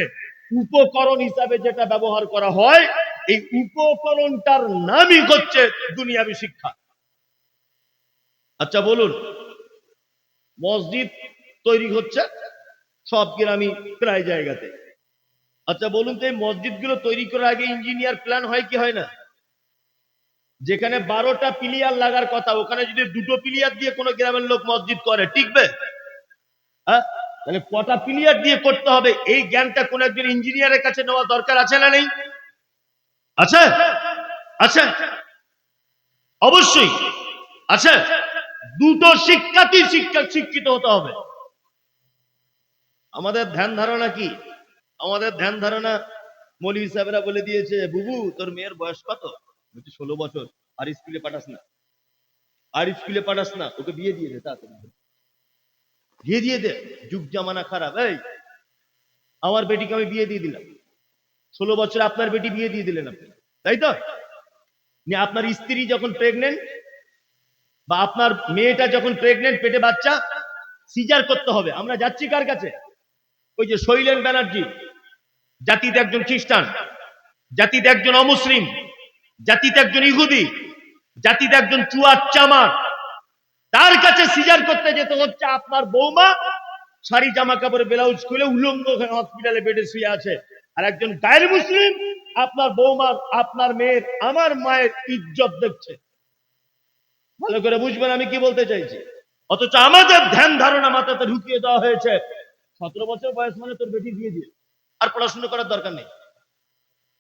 উপকরণ হিসাবে যেটা ব্যবহার করা হয়, এই উপকরণটার নামই হচ্ছে দুনিয়াবি শিক্ষা। আচ্ছা বলুন, মসজিদ তৈরি হচ্ছে সব গ্রামে, প্রায় জায়গাতে। আচ্ছা বলুন তো, এই মসজিদগুলো তৈরি করার আগে ইঞ্জিনিয়ার প্ল্যান হয় কি হয় না? যেখানে 12টা পিলিয়ার লাগার কথা, ওখানে যদি 2টো পিলিয়ার দিয়ে কোনো গ্রামের লোক মসজিদ করে, টিকবে? হ্যাঁ, তাহলে কটা পিলিয়ার দিয়ে করতে হবে, এই জ্ঞানটা কোন একজন ইঞ্জিনিয়ারের কাছে নেওয়া দরকার আছে না নেই? আছে? আছে, অবশ্যই আছে। দুটো শিক্ষাতেই শিক্ষিত হতে হবে। আমাদের ধ্যান ধারণা কি? আমাদের ধ্যান ধারণা, মৌলভী সাহেবরা বলে দিয়েছে, বুবু তোর মেয়ের বয়স কত? বলছি 16 বছর। আর স্কুলে পাঠাস না, আর স্কুলে পাঠাস না, ওকে বিয়ে দিয়ে দে, তাড়াতাড়ি বিয়ে দিয়ে দে, যুগ জামানা খারাপ। এই আমার বেটিকে আমি বিয়ে দিয়ে দিলাম, 16 বছর আপনার বেটি বিয়ে দিয়ে দিলেন আপনি, তাই তো? আপনার স্ত্রী যখন প্রেগনেন্ট, বা আপনার মেয়েটা যখন প্রেগনেন্ট, পেটে বাচ্চা, সিজার করতে হবে, আমরা যাচ্ছি কার কাছে? ওই যে শৈলেন ব্যানার্জি, জাতিতে একজন খ্রিস্টান, জাতিতে একজন অমুসলিম, জাতিতে একজন ইহুদি, জাতিতে একজন চুয়ার চামার, তার কাছে সিজার করতে যেতে হচ্ছে। আপনার বৌমা শাড়ি জামা কাপড়ে ব্লাউজ খুলে উলঙ্গ হসপিটালে বেডে শুয়ে আছে, আর একজন গায়ের মুসলিম আপনার বৌমার, আপনার মেয়ের, আমার মায়ের ইজ্জত দেখছে। ভালো করে বুঝবেন আমি কি বলতে চাইছি। অথচ আমাদের ধ্যান ধারণা মাথাতে ঢুকিয়ে দেওয়া হয়েছে, 17 বছর বয়স মানে তোর বেটি দিয়ে দিয়ে, আর পড়াশোনা করার দরকার নেই।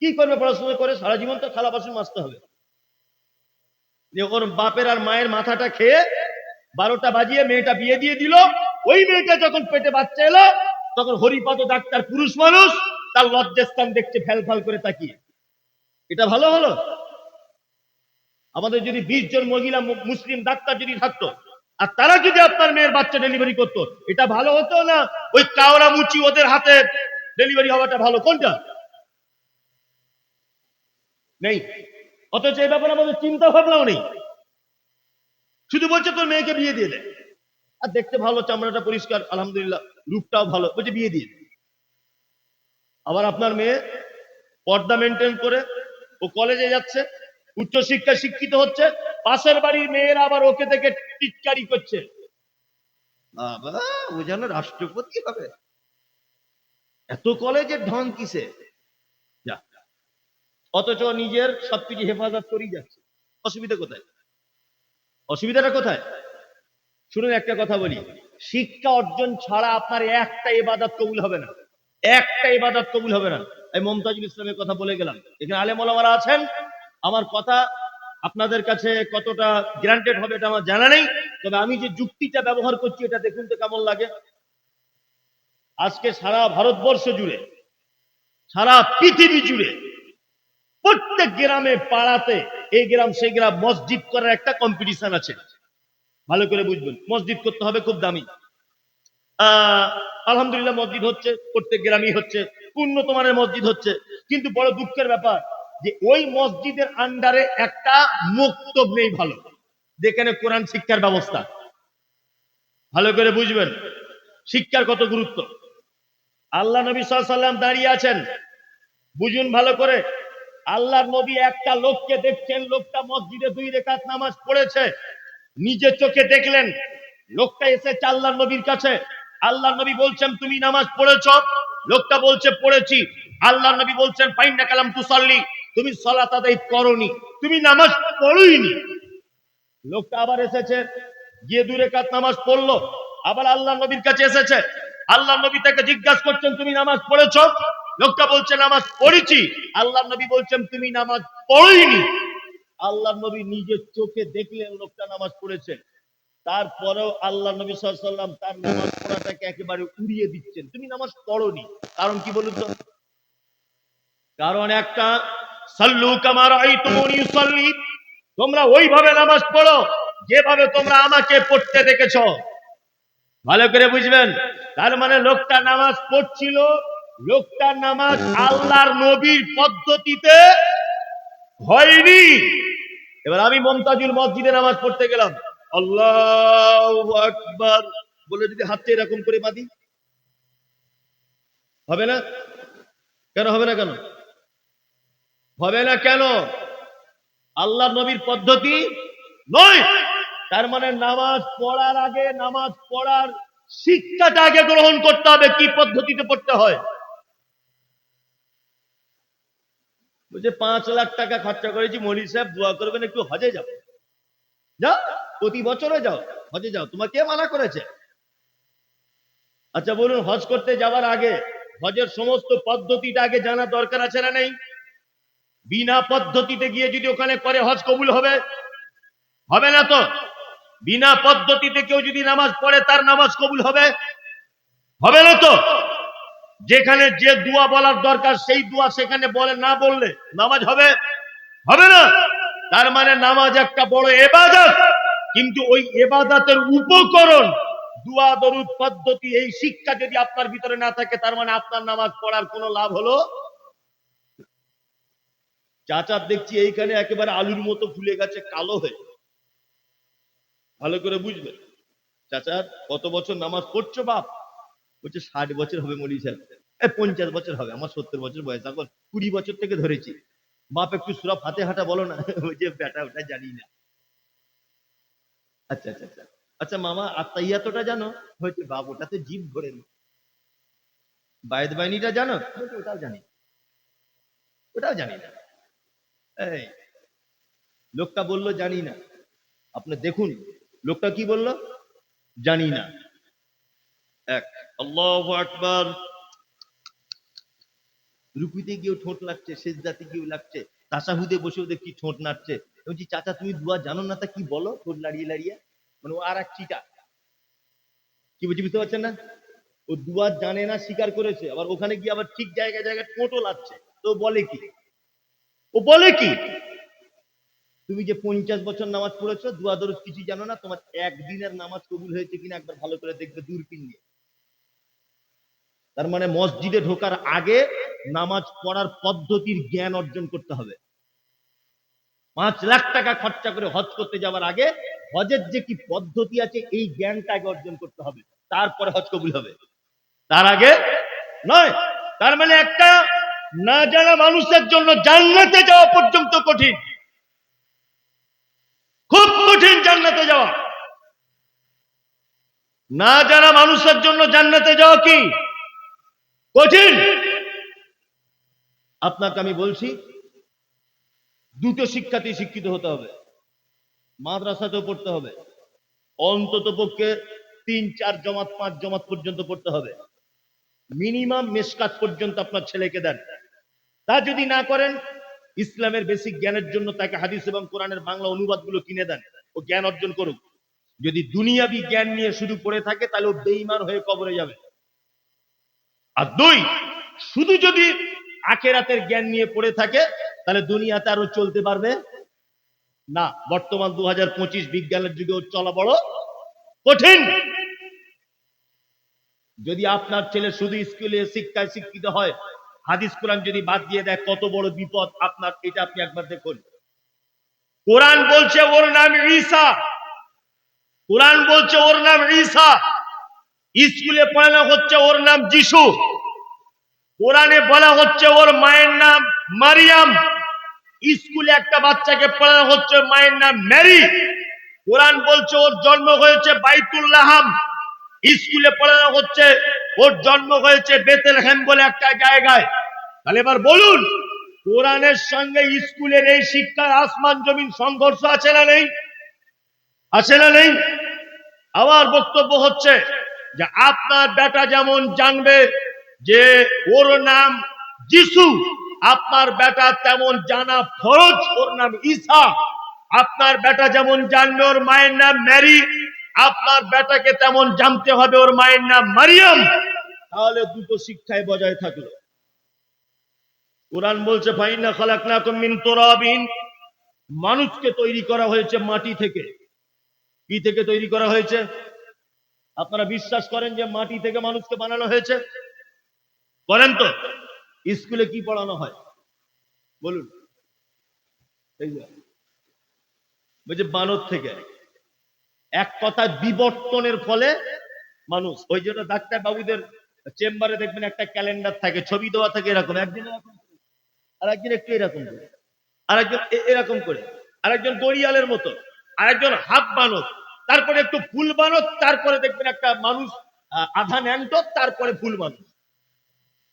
কি করবে পড়াশোনা করে? সারা জীবন তো থালা বাসন মাজতে হবে। ওর বাপের আর মায়ের মাথাটা খেয়ে 12টা বাজিয়ে মেয়েটা বিয়ে দিয়ে দিল। ওই মেয়েটা যখন পেটে বাচ্চা এলো, তখন হরিপদ ডাক্তার পুরুষ মানুষ, তার লজ্জাস্থান দেখছে ফ্যাল ফ্যাল করে তাকিয়ে। এটা ভালো হলো? আমাদের যদি 20 জন মহিলা মুসলিম ডাক্তার যদি থাকতো, আর তারা যদি আপনার মেয়ের বাচ্চা ডেলিভারি করতো, এটা ভালো হতো না ওই কাওড়া মুচি ওদের হাতে ডেলিভারি হওয়াটা ভালো? কোনটা? নেই। অথচ এই ব্যাপারে আমাদের চিন্তা ভাবনাও নেই, শুধু বলছে তোর মেয়েকে বিয়ে দিয়ে দে। আর দেখতে ভালো, চামড়াটা পরিষ্কার, আলহামদুলিল্লাহ, রূপটাও ভালো, বলছে বিয়ে দিয়ে। আবার আপনার মেয়ে পর্দা মেনটেন করে ও কলেজে যাচ্ছে, উচ্চশিক্ষায় শিক্ষিত হচ্ছে, পাশের বাড়ির মেয়েরা আবার ওকে দেখে টিটকারি করছে, বাবা ও যেন রাষ্ট্রপতি হবে, এত কলেজের ঢং কিসে? যা, অথচ নিজের সবকিছু হেফাজত করেই যাচ্ছে। অসুবিধা কোথায়? অসুবিধাটা কোথায়? শুনুন, একটা কথা বলি, শিক্ষা অর্জন ছাড়া আপনার একটা ইবাদত কবুল হবে না, একটা ইবাদত কবুল হবে না। এই মমতাজুল ইসলামের কথা বলে গেলাম, এখানে আলেম ওলামারা আছেন, আমার কথা আপনাদের কাছে কতটা গ্রান্টেড হবে এটা আমার জানা নেই, তবে আমি যে যুক্তিটা ব্যবহার করছি এটা দেখুন তো কেমন লাগে। আজকে সারা ভারতবর্ষ জুড়ে, সারা পৃথিবী জুড়ে, প্রত্যেক গ্রামে পাড়াতে, এই গ্রাম সেই গ্রাম মসজিদ করার একটা কম্পিটিশন আছে। ভালো করে বুঝবেন, মসজিদ করতে হবে খুব দামি। আলহামদুলিল্লাহ মসজিদ হচ্ছে, প্রত্যেক গ্রামই হচ্ছে, উন্নত মানের মসজিদ হচ্ছে, কিন্তু বড় দুঃখের ব্যাপার যে ওই মসজিদের আন্ডারে একটা মক্তব নেই ভালো, যেখানে কোরআন শিক্ষার ব্যবস্থা। ভালো করে বুঝবেন শিক্ষার কত গুরুত্ব। আল্লাহ নবী সাল্লাল্লাহু আলাইহি ওয়াসাল্লাম দাঁড়িয়ে আছেন, বুঝুন ভালো করে, আল্লাহর নবী একটা লোককে দেখছেন, লোকটা মসজিদে 2 রাকাত নামাজ পড়েছে, নিজে চোখে দেখলেন। লোকটা এসেছে আল্লাহর নবীর কাছে, আল্লাহর নবী বলছেন তুমি নামাজ পড়েছ? লোকটা বলছে পড়েছি। আল্লাহর নবী বলছেন ফাইন্না কালাম তুসাল্লি, তুমি সালাত আদায় করোনি, তুমি নামাজ পড়োইনি। লোকটা আবার এসেছে, গিয়ে 2 রাকাত নামাজ পড়লো, আবার আল্লাহর নবীর কাছে এসেছে, আল্লাহর নবী তাকে জিজ্ঞাসা করছেন তুমি নামাজ পড়েছ? লোকটা বলছে নামাজ পড়েছি। আল্লাহর নবী বলছেন তুমি নামাজ পড়োইনি। আল্লাহর নবী নিজের চোখে দেখলেন লোকটা নামাজ পড়েছে, তারপরেও আল্লাহ নবী সাল্লাল্লাহু আলাইহি ওয়াসাল্লাম তার নামাজ পড়াটাকে একেবারে উড়িয়ে দিচ্ছেন, তুমি নামাজ পড়োনি। কারণ কি বলুন তো? কারণ একটা, সাল্লু কামা রাআইতুমুনি উসাল্লি, তোমরা ওইভাবে নামাজ পড়ো যেভাবে তোমরা আমাকে পড়তে দেখেছো। ভালো করে বুঝবেন, তার মানে লোকটা নামাজ পড়ছিল, লোকটা নামাজ আল্লাহর নবীর পদ্ধতিতে হয়নি। এবার আমি মমতাজুল মসজিদে নামাজ পড়তে গেলাম, আল্লাহু আকবার বলে যদি হাতটা এরকম করে বাঁধি, হবে না? কেন হবে না? কেন হবে না? কেন? আল্লাহর নবীর পদ্ধতি নয়। তার মানে নামাজ পড়ার আগে নামাজ পড়ার শিক্ষাটা আগে গ্রহণ করতে হবে, কি পদ্ধতিতে পড়তে হয়। বলছে 5 লাখ টাকা খরচা করেছি, মৌলভী সাহেব দোয়া করবেন একটু হজে যাও। যাও, প্রতি বছরে যাও, হজে যাও, তোমাকে কে মানা করেছে? আচ্ছা বলুন, হজ করতে যাওয়ার আগে হজের সমস্ত পদ্ধতিটা আগে জানা দরকার আছে না নেই? বিনা পদ্ধতিতে গিয়ে যদি ওখানে করে হজ কবুল হবে? হবে না তো। বিনা পদ্ধতিতে কেউ যদি নামাজ পড়ে তার নামাজ কবুল হবে? হবে না তো। যেখানে যে দোয়া বলার দরকার সেই দোয়া সেখানে বলে না বললে নামাজ হবে? হবে না। তার মানে নামাজ একটা বড় ইবাদত, কিন্তু ওই ইবাদতের উপকরণ দোয়া দরুদ পদ্ধতি, এই শিক্ষা যদি আপনার ভিতরে না থাকে, তার মানে আপনার নামাজ পড়ার কোনো লাভ হলো। চাচার দেখছি এইখানে একেবারে আলুর মতো ফুলে গেছে, কালো হয়ে। ভালো করে বুঝবেন, চাচার কত বছর নামাজ পড়ছো বাপ? বলছে 60 বছর হবে মৌলভী সাহেব। 50 বছর হবে, আমার 70 বছর বয়স, এখন 20 বছর থেকে ধরেছি। বাপ একটু সূরা ফাতিহাটা বলো না। ওই যে বেটা ওটা জানি না। আচ্ছা আচ্ছা আচ্ছা আচ্ছা মামা আত্মাইয়াতটা জানো? হয়েছে বাপ, ওটাতে জিভ ধরে নি। বায়েদ বাইনিটা জানো? ওটাও জানি, ওটাও জানি না। এই লোকটা বললো জানি না, আপনি দেখুন লোকটা কি বললো, জানি না। এক, আল্লাহু আকবার। রুকুতে গিয়েও ঠোঁট লাগছে, সেজদাতে গিয়েও লাগছে, তাশাহুদে বসেও দেখছি ঠোঁট নাড়ছে। বলছি চাচা তুমি দুয়া জানো না, তা কি বলো ঠোঁট লাড়িয়ে লাড়িয়ে? মানে ও আর এক চিটা। কি বলছি বুঝতে পারছেন না? ও দুয়া জানে না স্বীকার করেছে, আবার ওখানে গিয়ে আবার ঠিক জায়গায় জায়গায় ঠোঁটও লাগছে। তো বলে কি? ও বলে কি? তুমি যে 50 বছর নামাজ পড়েছো, দুয়া দরুদ কিছু জানো না, তোমার একদিনের নামাজ কবুল হয়েছে কিনা একবার ভালো করে দেখবে দূরবীন নিয়ে। তার মানে মসজিদে ঢোকার আগে নামাজ পড়ার পদ্ধতির জ্ঞান অর্জন করতে হবে। 5 লাখ টাকা খরচা করে হজ করতে যাওয়ার আগে হজের যে কি পদ্ধতি আছে এই জ্ঞানটা আগে অর্জন করতে হবে, তারপরে হজ কবুল হবে, তার আগে নয়। তার মানে একটা না জানা মানুষের জন্য জান্নাতে যাওয়া পর্যন্ত কঠিন, খুব কঠিন জান্নাতে যাওয়া। না জানা মানুষের জন্য জান্নাতে যাওয়া কি কঠিন। আপনাকে আমি বলছি দুটো শিক্ষাতেই শিক্ষিত হতে হবে, মাদ্রাসাতেও পড়তে হবে, অন্তত পক্ষে 3-4 জমাত 5 জমাত পর্যন্ত পড়তে হবে, মিনিমাম মেশকাত পর্যন্ত আপনার ছেলেকে দেন। তা যদি না করেন, ইসলামের বেসিক জ্ঞানের জন্য তাকে হাদিস এবং কোরআনের বাংলা অনুবাদগুলো কিনে দেন, ও জ্ঞান অর্জন করুক। যদি দুনিয়াবি জ্ঞান নিয়ে শুধু পড়ে থাকে তাহলে ও বেঈমান হয়ে কবরে যাবে। আর দুই, শুধু যদি আখেরাতের জ্ঞান নিয়ে পড়ে থাকে তাহলে দুনিয়াতে আরো চলতে পারবে না। বর্তমান 2025 বিজ্ঞানের যুগে চলা বড় কঠিন। যদি আপনার ছেলে শুধু স্কুলে শিক্ষায় শিক্ষিত হয়, হাদিস কোরআন যদি বাদ দিয়ে দেয়, কত বড় বিপদ আপনার, এটা আপনি একবার দেখুন। কোরআন বলছে ওর নাম ঈসা, কোরআন বলছে ওর নাম ঈসা, স্কুলে পড়ানো হচ্ছে ওর নাম যিশু, কোরআনে বলা হচ্ছে ওর মায়ের নাম মারিয়াম, স্কুলে একটা বাচ্চাকে পড়ানো হচ্ছে মায়ের নাম মেরি। কোরআন বলছে ওর জন্ম হয়েছে বাইতুল্লাহাম, স্কুলে পড়ানো হচ্ছে ওর জন্ম হয়েছে বেথলেহেম বলে একটা জায়গায়। তাহলে এবার বলুন, কোরআনের সঙ্গে স্কুলের এই শিক্ষার আসমান জমিন সংঘর্ষ আছে না নেই? আছে না নেই? আমার বক্তব্য হচ্ছে যে আপনার বেটা যেমন জানবে যে ওর নাম যিশু, আপনার বেটা তেমন জানা ফরজ ওর নাম ঈসা। আপনার বেটা যেমন জানবে ওর মায়ের নাম মেরি, আপনার বেটাকে তেমন জানতে হবে ওর মায়ের নাম মারিয়াম। তাহলে দুটো শিক্ষায় বজায় থাকলো। কোরআন বলছে ফাইন্না খালাকনাকুম মিন তুরাবিন, মানুষকে তৈরি করা হয়েছে মাটি থেকে। কি থেকে তৈরি করা হয়েছে? আপনারা বিশ্বাস করেন যে মাটি থেকে মানুষকে বানানো হয়েছে? করেন তো? স্কুলে কি পড়ানো হয় বলুন? বলছে বানর থেকে। এক কথা বিবর্তনের ফলে মানুষ। ওই জন্য ডাক্তার বাবুদের চেম্বারে দেখবেন একটা ক্যালেন্ডার থাকে, ছবি দেওয়া থাকে এরকম, একদিন এরকম আর একদিন একটু এরকম করে, আরেকজন এরকম করে, আরেকজন গড়িয়ালের মতো, আরেকজন হাফ বানর, তারপরে একটু ফুল বানর, তারপরে দেখবেন একটা মানুষ আধা ন্যাংটো, তারপরে ফুল মানুষ।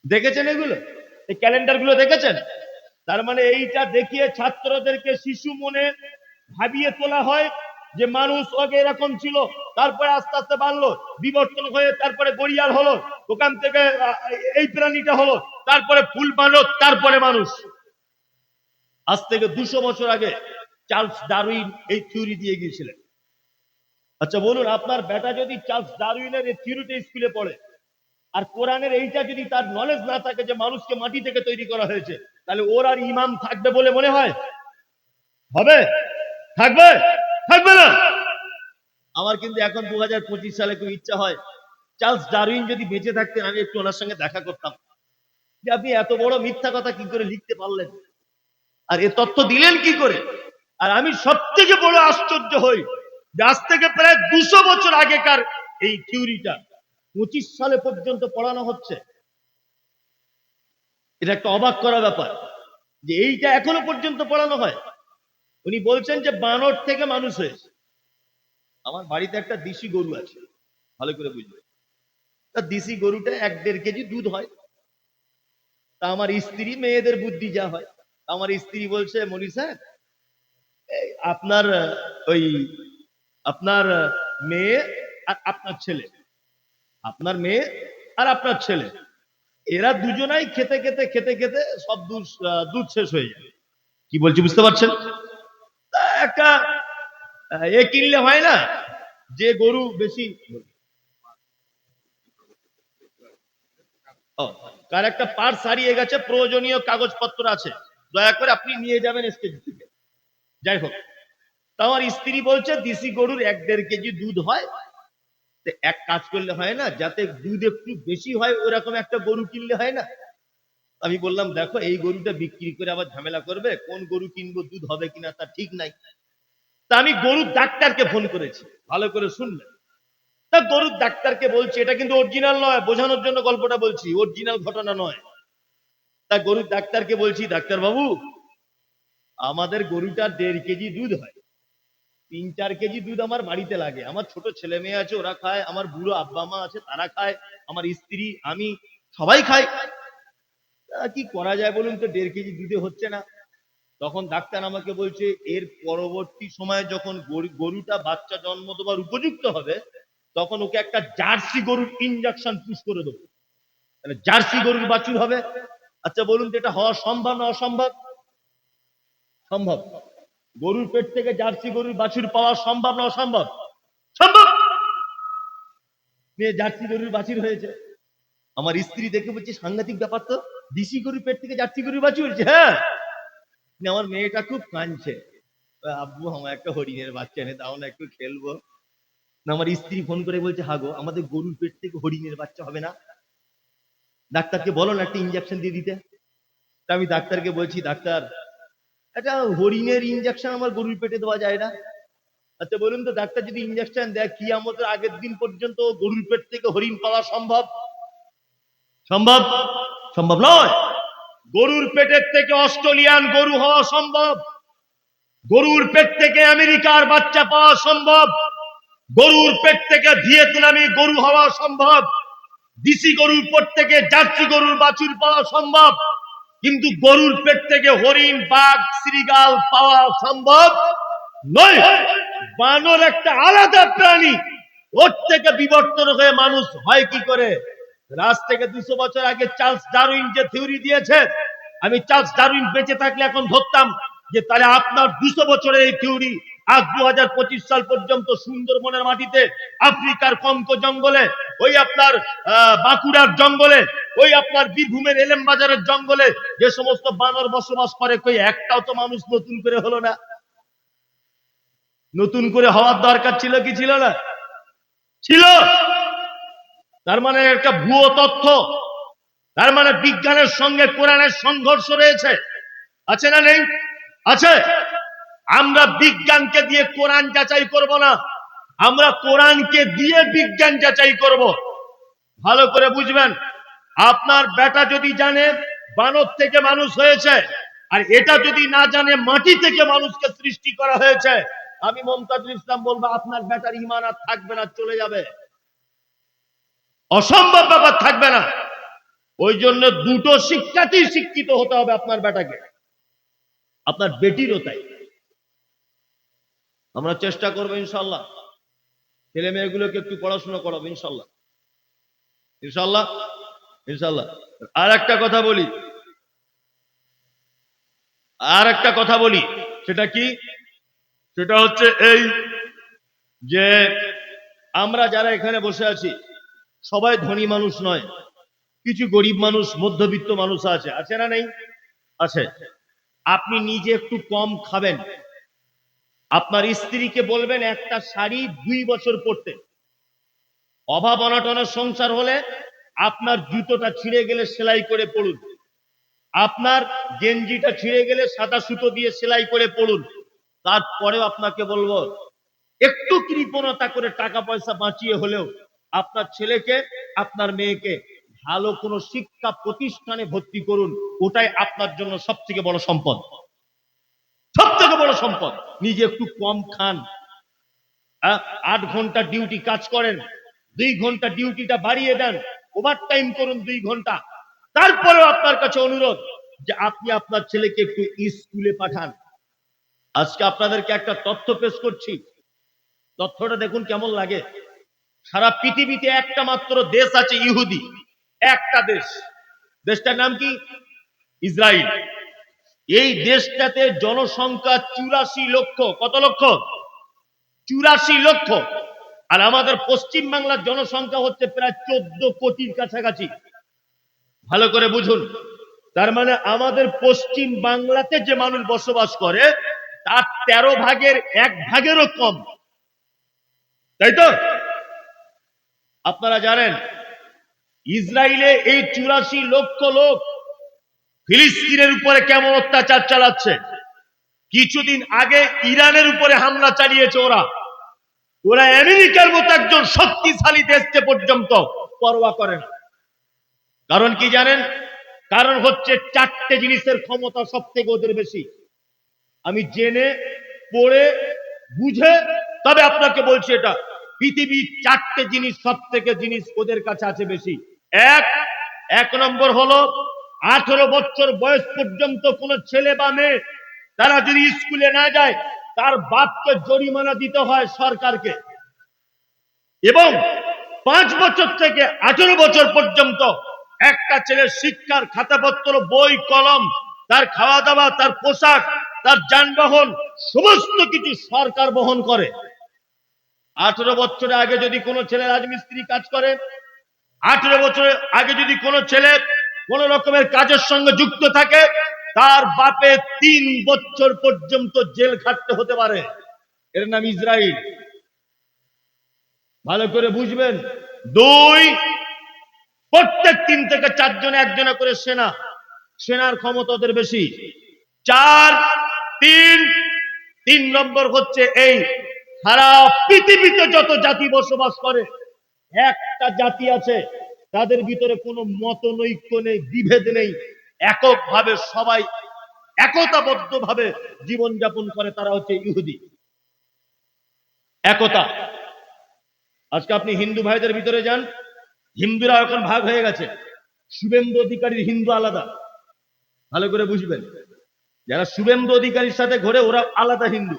দেখেছেন এগুলো? এই ক্যালেন্ডার গুলো দেখেছেন? তার মানে এইটা দেখিয়ে ছাত্রদেরকে শিশু মনে ভাবিয়ে তোলা হয় যে মানুষ আগে এরকম ছিল, তারপরে আস্তে আস্তে বাড়লো, বিবর্তন হয়ে তারপরে গড়িয়াল হলো, ওখান থেকে এই প্রাণীটা হলো, তারপরে ফুল বানর, তারপরে মানুষ। আজ থেকে 200 বছর আগে চার্লস ডারউইন এই থিওরি দিয়ে গিয়েছিলেন। আচ্ছা বলুন, আপনার বেটা যদি চার্লস ডারউইনের এই থিওরিটা স্কুলে পড়ে, আর কোরআনের এইটা যদি তার নলেজ না থাকে যে মানুষকে মাটি থেকে তৈরি করা হয়েছে, তাহলে ওর আর ইমাম থাকবে বলে মনে হয়? হবে? থাকবে? থাকবে না। আমার কিন্তু এখন 2025 সালে খুব ইচ্ছা হয়, চার্লস ডারউইন যদি বেঁচে থাকতেন, আমি একটু ওনার সঙ্গে দেখা করতাম, যে আপনি এত বড় মিথ্যা কথা কি করে লিখতে পারলেন, আর এ তথ্য দিলেন কি করে? আর আমি সব থেকে বড় আশ্চর্য হই যে আজ থেকে প্রায় 200 বছর আগেকার এই থিওরিটা 25 সালে পর্যন্ত পড়ানো হচ্ছে। এটা একটা অবাক করা ব্যাপার যে এইটা এখনো পর্যন্ত পড়ানো হয়। উনি বলছেন যে বানর থেকে মানুষ হয়েছে। আমার বাড়িতে একটা দেশি গরু আছে, ভালো করে বুঝবে, তা দেশি গরুটা 1-1.5 কেজি দুধ হয়। তা আমার স্ত্রী, মেয়েদের বুদ্ধি যা হয়, আমার স্ত্রী বলছে, মনি স্যার আপনার ওই আপনার মেয়ে আর আপনার ছেলে, আপনার মেয়ে আর আপনার ছেলে, এরা দুজনাই খেতে খেতে খেতে খেতে সব দুধ শেষ হয়ে যায়। কি বলছি বুঝতে পারছেন? একটা এ কিনলে হয় না, যে গরু বেশি, কার একটা পার্স হারিয়ে গেছে, প্রয়োজনীয় কাগজপত্র আছে, দয়া করে আপনি নিয়ে যাবেন স্টেজ থেকে। যাই হোক, তা আমার স্ত্রী বলছে দেশি গরুর 1-1.5 কেজি দুধ হয়, এক কাজ করলে হয় না, যাতে দুধ একটু বেশি হয় ওরকম একটা গরু কিনলে হয় না? আমি বললাম দেখো, এই গরুটা বিক্রি করে আবার ঝামেলা করবে, কোন গরু কিনবো, দুধ হবে কিনা তার ঠিক নাই। তা আমি গরুর ডাক্তারকে ফোন করেছি, ভালো করে শুনলেন। তা গরুর ডাক্তারকে বলছি, এটা কিন্তু অরিজিনাল নয়, বোঝানোর জন্য গল্পটা বলছি, অরিজিনাল ঘটনা নয়। তা গরুর ডাক্তারকে বলছি, ডাক্তার বাবু, আমাদের গরুটার 1.5 কেজি দুধ হয়, 3-4 কেজি দুধ আমার বাড়িতে লাগে, আমার ছোট ছেলে মেয়ে আছে ওরা খায়, আমার বুড়ো আব্বা মা আছে তারা খায়, আমার স্ত্রী আমি সবাই খাই। কি করা যায় বলুন তো, 1.5 কেজি দুধে হচ্ছে না। তখন ডাক্তার আমাকে বলছে, এর পরবর্তী সময়ে যখন গরুটা বাচ্চা জন্ম দেওয়ার উপযুক্ত হবে, তখন ওকে একটা জার্সি গরুর ইনজেকশন পুশ করে দেবো, তাহলে জার্সি গরুর বাছুর হবে। আচ্ছা বলুন তো, এটা হওয়া সম্ভব না অসম্ভব? সম্ভব। গরুর পেট থেকে জার্সি গরুর বাছুর পাওয়া সম্ভব না অসম্ভব? সম্ভব। মেয়ে জার্সি গরুর বাছুর হয়েছে। আমার স্ত্রী দেখে বলছে, সাংঘাতিক ব্যাপার তো, দেশি গরুর পেট থেকে জার্সি গরুর বাছুর হয়েছে। হ্যাঁ। আমার মেয়েটা খুব কাঁদছে, আব্বু আমার একটা হরিণের বাচ্চা এনে দাও না, একটু খেলবো। না, আমার স্ত্রী ফোন করে বলছে, হাগো আমাদের গরুর পেট থেকে হরিণের বাচ্চা হবে না, ডাক্তারকে বলো না একটা ইঞ্জেকশন দিয়ে দিতে। তা আমি ডাক্তারকে বলছি, ডাক্তার একটা হরিণের ইঞ্জেকশন আমার গরুর পেটে দেওয়া যায় না? আচ্ছা বলুন তো, ডাক্তার যদি ইঞ্জেকশন দেয়, কিয়ামতের আগের দিন পর্যন্ত গরুর পেট থেকে হরিণ পাওয়া সম্ভব? সম্ভব? সম্ভব নয়। গরুর পেটের থেকে অস্ট্রেলিয়ান গরু হওয়া সম্ভব, গরুর পেট থেকে আমেরিকার বাচ্চা পাওয়া সম্ভব, গরুর পেট থেকে ভিয়েতনামি গরু হওয়া সম্ভব, দেশি গরুর পেট থেকে জার্সি গরুর বাছুর পাওয়া সম্ভব, কিন্তু গরুর পেট থেকে হরিণ বাঘ শ্রীগাল পাওয়া সম্ভব নয়। বানর একটা আলাদা প্রাণী, ওর থেকে বিবর্তন হয়ে মানুষ হয় কি করে? আজ থেকে 200 বছর আগে চার্লস ডারউইন যে থিওরি দিয়েছে, আমি চার্লস ডারউইন বেঁচে থাকলে এখন ধরতাম যে তাহলে আপনার 200 বছরের এই থিওরি আজ 2025 সাল পর্যন্ত সুন্দরবনের মাটিতে, আফ্রিকার কঙ্কো জঙ্গলে, ওই আপনার বাঁকুড়ার জঙ্গলে, ওই আপনার বীরভূমের এলেম বাজারের জঙ্গলে যে সমস্ত বানর বসবাস করে, কই একটাও তো মানুষ নতুন করে হলো না। নতুন করে হওয়ার দরকার ছিল কি ছিল না? ছিল। তার মানে একটা ভুয়ো তথ্য, তার মানে বিজ্ঞানের সঙ্গে কোরআনের সংঘর্ষ রয়েছে, আছে না নেই? আছে। আমরা বিজ্ঞানকে দিয়ে কোরআন যাচাই করব না, আমরা কোরআনকে দিয়ে বিজ্ঞান যাচাই করব। ভালো করে বুঝবেন, আপনার বেটা যদি জানে বানর থেকে মানুষ হয়েছে, আর এটা যদি না জানে মাটি থেকে মানুষকে সৃষ্টি করা হয়েছে, আমি মমতাজুল ইসলাম বলবো আপনার বেটার ঈমান আর থাকবে না, চলে যাবে, অসম্ভব ব্যাপার থাকবে না। ওই জন্য দুটো শিক্ষাতেই শিক্ষিত হতে হবে আপনার বেটাকে, আপনার বেটিরও তাই। আমরা চেষ্টা করবো ইনশাল্লাহ, ছেলে মেয়েগুলোকে একটু পড়াশোনা করাবো ইনশাল্লাহ, ইনশাল্লাহ, ইনশাল্লাহ। আর একটা কথা বলি, আর একটা কথা বলি, সেটা কি? সেটা হচ্ছে এই যে আমরা যারা এখানে বসে আছি সবাই ধনী মানুষ নয়, কিছু গরিব মানুষ, মধ্যবিত্ত মানুষ আছে, আছে না নেই? আছে। আপনি নিজে একটু কম খাবেন, আপনার স্ত্রীকে বলবেন একটা শাড়ি 2 বছর পরতে। অভাব অনটনের সংসার হলে আপনার জুতোটা ছিঁড়ে গেলে সেলাই করে পড়ুন, আপনার গেঞ্জিটা ছিঁড়ে গেলে সাদা সুতো দিয়ে সেলাই করে পড়ুন। তারপরেও আপনাকে বলবো, একটু কৃপণতা করে টাকা পয়সা বাঁচিয়ে হলেও আপনার ছেলেকে, আপনার মেয়েকে ভালো কোনো শিক্ষা প্রতিষ্ঠানে ভর্তি করুন, ওটাই আপনার জন্য সব থেকে বড় সম্পদ, সব থেকে বড় সম্পদ। নিজে একটু কম খান, 8 ঘন্টা ডিউটি কাজ করেন, 2 ঘন্টা ডিউটিটা বাড়িয়ে দেন, ওভার টাইম করুন 2 ঘন্টা। তারপরেও আপনার কাছে অনুরোধ যে আপনি আপনার ছেলেকে একটু স্কুলে পাঠান। আজকে আপনাদেরকে একটা তথ্য পেশ করছি, তথ্যটা দেখুন কেমন লাগে। সারা পৃথিবীতে একটা মাত্র দেশ আছে ইহুদি, একটা দেশ, দেশটার নাম কি? ইসরায়েল। এই দেশটাতে জনসংখ্যা 84 লক্ষ। কত লক্ষ? 84 লক্ষ। আর আমাদের পশ্চিম বাংলার জনসংখ্যা হচ্ছে প্রায় 14 কোটির কাছাকাছি। ভালো করে বুঝুন, তার মানে আমাদের পশ্চিম বাংলাতে যে মানুষ বসবাস করে তার 13 ভাগের 1 ভাগেরও কম, তাই তো? আপনারা জানেন ইসরায়েলে এই 84 লক্ষ লোক ফিলিস্তিনের উপরে কেমন অত্যাচার চালাচ্ছে। কিছুদিন আগে ইরানের উপরে হামলা চালিয়েছে ওরা ওরা আমেরিকার মতো একজন শক্তিশালী দেশকে পর্যন্ত পরোয়া করে না। কারণ কি জানেন? কারণ হচ্ছে চারটে জিনিসের ক্ষমতা সব থেকে ওদের বেশি। আমি জেনে পড়ে বুঝে তবে আপনাকে বলছি, এটা পৃথিবীর চারটে জিনিস সব থেকে জিনিস ওদের কাছে আছে বেশি। এক নম্বর হলো 18 বছর বয়স পর্যন্ত কোন ছেলে বা মেয়ে তারা যদি স্কুলে না যায় তার বাপকে জরিমানা দিতে হয় সরকারকে, এবং 5 বছর থেকে 18 বছর পর্যন্ত একটা ছেলের শিক্ষার খাতাপত্র, বই কলম, তার খাওয়া দাওয়া, তার পোশাক, তার যানবাহন সমস্ত কিছু সরকার বহন করে। 18 বছরের আগে যদি কোনো ছেলে রাজমিস্ত্রি কাজ করে, 18 বছরের আগে যদি কোনো ছেলে কোন রকমের কাজের সঙ্গে যুক্ত থাকে, তার বাপে 3 বছর পর্যন্ত জেল খাটতে হতে পারে। এর নাম ইসরায়েল। ভালো করে বুঝবেন। 2, প্রত্যেক 3 থেকে 4 জনে একজনে করে সেনার ক্ষমতা ওদের বেশি। 3 নম্বর হচ্ছে এই সারা পৃথিবীতে যত জাতি বসবাস করে, একটা জাতি আছে তাদের ভিতরে কোনো মতনৈক্য নেই, বিভেদ নেই, এককভাবে সবাই একতাবদ্ধ ভাবে জীবনযাপন করে, তারা হচ্ছে ইহুদি। একতা। আজকে আপনি হিন্দু ভাইদের ভিতরে যান, হিন্দুরা এখন ভাগ হয়ে গেছে। শুভেন্দু অধিকারীর হিন্দু আলাদা, ভালো করে বুঝবেন। যারা শুভেন্দু অধিকারীর সাথে ঘোরে ওরা আলাদা হিন্দু,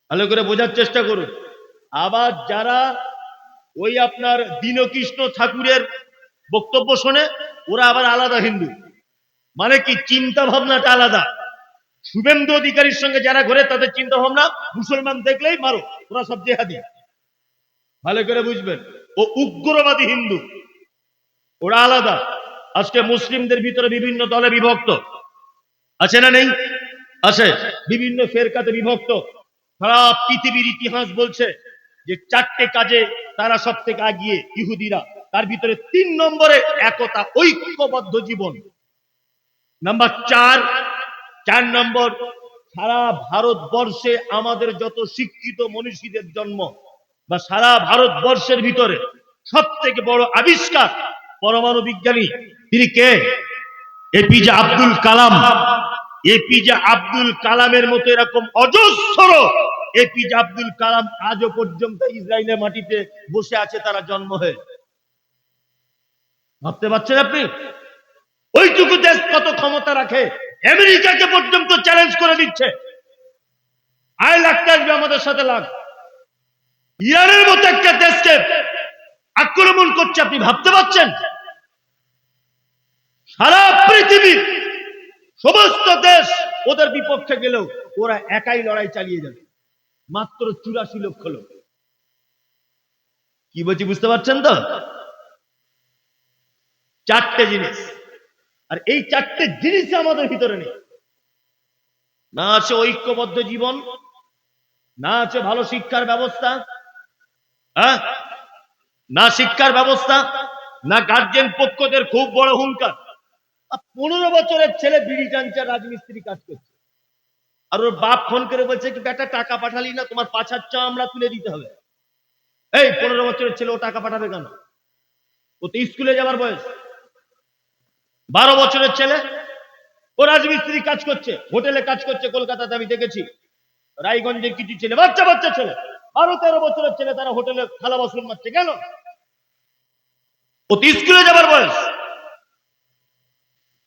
ভালো করে বোঝার চেষ্টা করুন। আবার যারা ওই আপনার দীনকৃষ্ণ ঠাকুরের বক্তব্য শোনে ওরা আবার আলাদা হিন্দু। মানে কি, চিন্তা ভাবনাটা আলাদা। শুভেন্দু অধিকারীর সঙ্গে যারা ঘোরে তাদের চিন্তা ভাবনা মুসলমান দেখলেই মারো, ওরা সব জেহাদি, ভালো করে বুঝবেন। ও উগ্রবাদী হিন্দু, ওরা আলাদা। আজকে মুসলিমদের ভিতরে বিভিন্ন দলে বিভক্ত আছে না নেই? আছে, বিভিন্ন ফেরকাতে বিভক্ত। সারা পৃথিবীর ইতিহাস বলছে যে 4টে কাজে তারা সব থেকে এগিয়ে ইহুদিরা। তার ভিতরে 3 নম্বরে একতা, ঐক্যবদ্ধ জীবন। নাম্বার 4 নম্বর, সারা ভারতবর্ষে আমাদের যত শিক্ষিত মনীষীদের জন্ম, বা সারা ভারতবর্ষের ভিতরে সব থেকে বড় আবিষ্কার পরমাণু বিজ্ঞানী, তিনি কে? এপিজে আব্দুল কালাম। এপিজে আব্দুল কালামের মতো এরকম অজস্র এপিজে আব্দুল কালাম আজও পর্যন্ত ইসরায়েলের মাটিতে বসে আছে তারা জন্ম হয়ে। ভাবতে পারছেন আপনি? ওইটুকু দেশ কত ক্ষমতা রাখে, আমেরিকাকে পর্যন্ত চ্যালেঞ্জ করে দিচ্ছে, আয় লাগতে আসবে আমাদের সাথে লাগ। ইরানের মতো একটা দেশকে আক্রমণ করছে, আপনি ভাবতে পারছেন? সারা পৃথিবীর সমস্ত দেশ ওদের বিপক্ষে গেলেও ওরা একাই লড়াই চালিয়ে যাবে। মাত্র 84 লক্ষ লোক। কি বলছি বুঝতে পারছেন তো? 4টে জিনিস, আর এই 4টে জিনিস আমাদের ভিতরে নেই। না আছে ঐক্যবদ্ধ জীবন, না আছে ভালো শিক্ষার ব্যবস্থা, না শিক্ষার ব্যবস্থা, না গার্জেন পক্ষদের খুব বড় হুঙ্কার। 15 বছরের ছেলে বিড়ি টানছে, রাজমিস্ত্রি কাজ করছে, আর ওর বাপ ফোন করে বলছে কি বেটা টাকা পাঠালি না, তোমার 5,000 চামড়া তুলে দিতে হবে। এই 15 বছরের ছেলে ও টাকা পাঠাবে কেন? ও তো স্কুলে যাবার বয়স। 12 বছরের ছেলে ও রাজমিস্ত্রি কাজ করছে, হোটেলে কাজ করছে কলকাতাতে, আমি দেখেছি। রায়গঞ্জের কিছু ছেলে, বাচ্চা ছেলে, 12-13 বছরের ছেলে, তারা হোটেলে থালা বাসন মারছে। কেন? ও তো স্কুলে যাবার বয়স।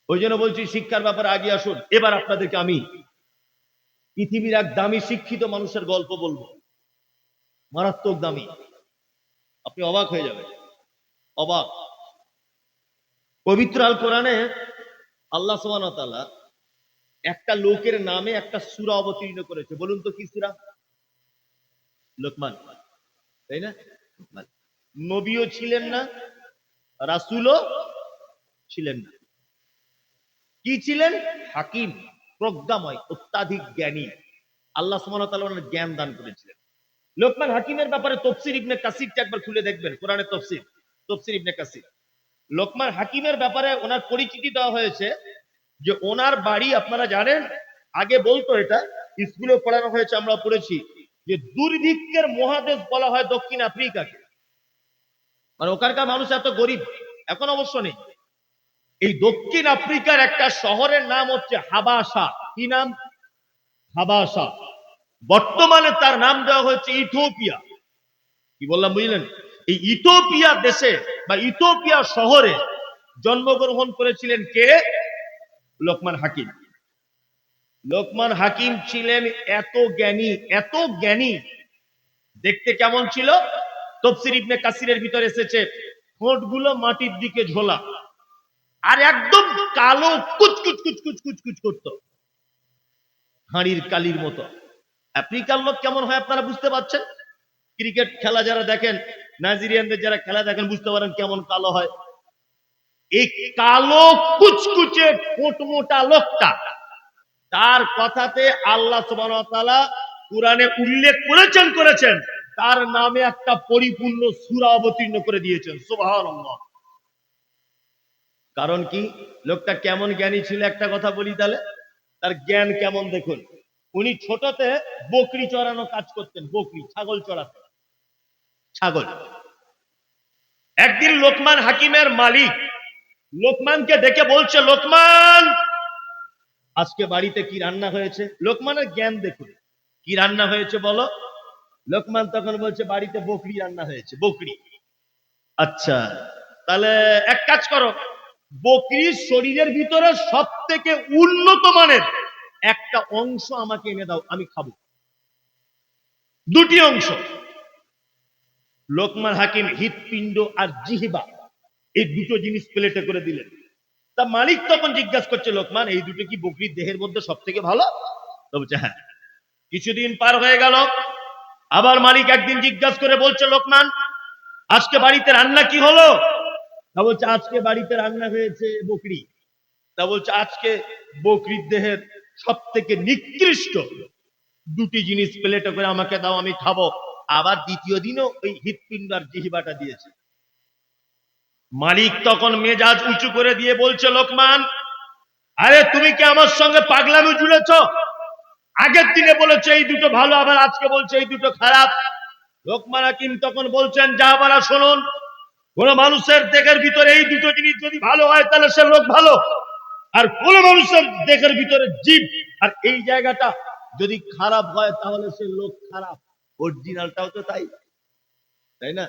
ওই জন্য বলছি শিক্ষার ব্যাপারে আগে আসুন। এবার আপনাদেরকে আমি পৃথিবীর এক দামি শিক্ষিত মানুষের গল্প বলবো, মারাত্মক দামি, আপনি অবাক হয়ে যাবেন, অবাক। পবিত্র আল কোরআনে আল্লাহ সুবহানাহু ওয়া তাআলা একটা লোকের নামে একটা সূরা অবতীর্ণ করেছে। বলুন তো কি সূরা? লোকমান, তাই না? নবীও ছিলেন না, রাসূলও ছিলেন না। কি ছিলেন? হাকিম, প্রজ্ঞাময়, অত্যাধিক জ্ঞানী। আল্লাহ সুবহানাহু ওয়া তাআলা ওনার জ্ঞান দান করেছিলেন। লোকমান হাকিমের ব্যাপারে তফসির ইবনে কাসিরটা একবার খুলে দেখবেন, কোরআনের তফসির ইবনে কাসির। লোকমান হাকিমের ব্যাপারে ওনার পরিচিতি দেওয়া হয়েছে যে ওনার বাড়ি, আপনারা জানেন, আগে বলতো, এটা স্কুলে পড়ানো হয়েছে, আমরা পড়েছি যে দুর্ভিক্ষের মহাদেশ বলা হয় দক্ষিণ আফ্রিকাকে, মানে ওখানকার মানুষ এত গরিব। এখন অবশ্য নেই। এই দক্ষিণ আফ্রিকার একটা শহরের নাম হচ্ছে হাবাসা। কি নাম? হাবাসা। বর্তমানে তার নাম দেওয়া হয়েছে ইথিওপিয়া। কি বললাম বুঝলেন? এই ইথিওপিয়া দেশে বা ইথিওপিয়া শহরে জন্মগ্রহণ করেছিলেন কে? লোকমান হাকিম। লোকমান হাকিম ছিলেন এত জ্ঞানী, এত জ্ঞানী। দেখতে কেমন ছিল? তাফসীর ইবনে কাসিরের ভিতরে এসেছে, ঠোঁটগুলো মাটির দিকে ঝোলা, আর একদম কালো কুচকুচ কুচকুচ কুচকুচ করতো, হাঁড়ির কালির মতো। আফ্রিকার লোক কেমন হয় আপনারা বুঝতে পারছেন? ক্রিকেট খেলা যারা দেখেন, নাইজেরিয়ানদের যারা খেলা দেখেন, বুঝতে পারেন কেমন কালো হয়। এই কালো কুচকুচে ঠোঁট মোটা লোকটা, তার কথাতে আল্লাহ সুবহানাহু ওয়া তাআলা কুরআনে উল্লেখ করেছেন, তার নামে একটা পরিপূর্ণ সূরা অবতীর্ণ করে দিয়েছেন। সুবহানাল্লাহ। কারণ কি? লোকটা কেমন জ্ঞানী ছিল একটা কথা বলি তাহলে। তার জ্ঞান কেমন দেখুন। উনি ছোটতে বকরি চড়ানো কাজ করতেন, বকরি, ছাগল চড়াতেন, ছাগল। একদিন লোকমান হাকিমের মালিক লোকমানকে ডেকে বলছে, লোকমান, আজকে বাড়িতে কি রান্না হয়েছে? লোকমানের জ্ঞান দেখুন, কি রান্না হয়েছে বলো? লোকমান তখন বলছে, বাড়িতে বকরি রান্না হয়েছে, বকরি। আচ্ছা, তাহলে এক কাজ করো, বকরির শরীরের ভিতরে সব থেকে উন্নত মানের একটা অংশ আমাকে এনে দাও, আমি খাবো। দুটি অংশ। লোকমান হাকিম হৃৎপিণ্ড আর জিহ্বা, এই দুটো জিনিস প্লেটে করে দিলেন। তা মালিক তখন জিজ্ঞাসা করছে, লোকমান, এই দুটো কি বকরির দেহের মধ্যে সব থেকে ভালো? তো বলছে হ্যাঁ। কিছুদিন পার হয়ে গেল, আবার মালিক একদিন জিজ্ঞাসা করে বলছে, লোকমান, আজকে বাড়িতে রান্না কি হলো? তা বলছে, আজকে বাড়িতে রান্না হয়েছে বকরি। তা বলছে, আজকে বকরির দেহের সব থেকে নিকৃষ্ট দুটি জিনিস প্লেটে করে আমাকে দাও, আমি খাবো। আবার দ্বিতীয় দিনও ওই হৃৎপিণ্ড আর জিহ্বাটা দিয়েছে। মালিক তখন মেজাজ উঁচু করে দিয়ে বলছে, লোকমান, আরে তুমি কি আমার সঙ্গে পাগলামি জুড়েছ? আগের দিনে বলেছে এই দুটো ভালো, আবার আজকে বলছে এই দুটো খারাপ। লোকমান হাকিম তখন বলছেন, যা বলা শুনুন, কোন মানুষের দেহের ভিতরে এই দুটো জিনিস যদি ভালো হয় তাহলে সে লোক ভালো, আর কোন মানুষের দেহের ভিতরে জীব আর এই জায়গাটা যদি খারাপ হয় তাহলে সে লোক খারাপ। অরিজিনালটাও তো তাই, তাই না?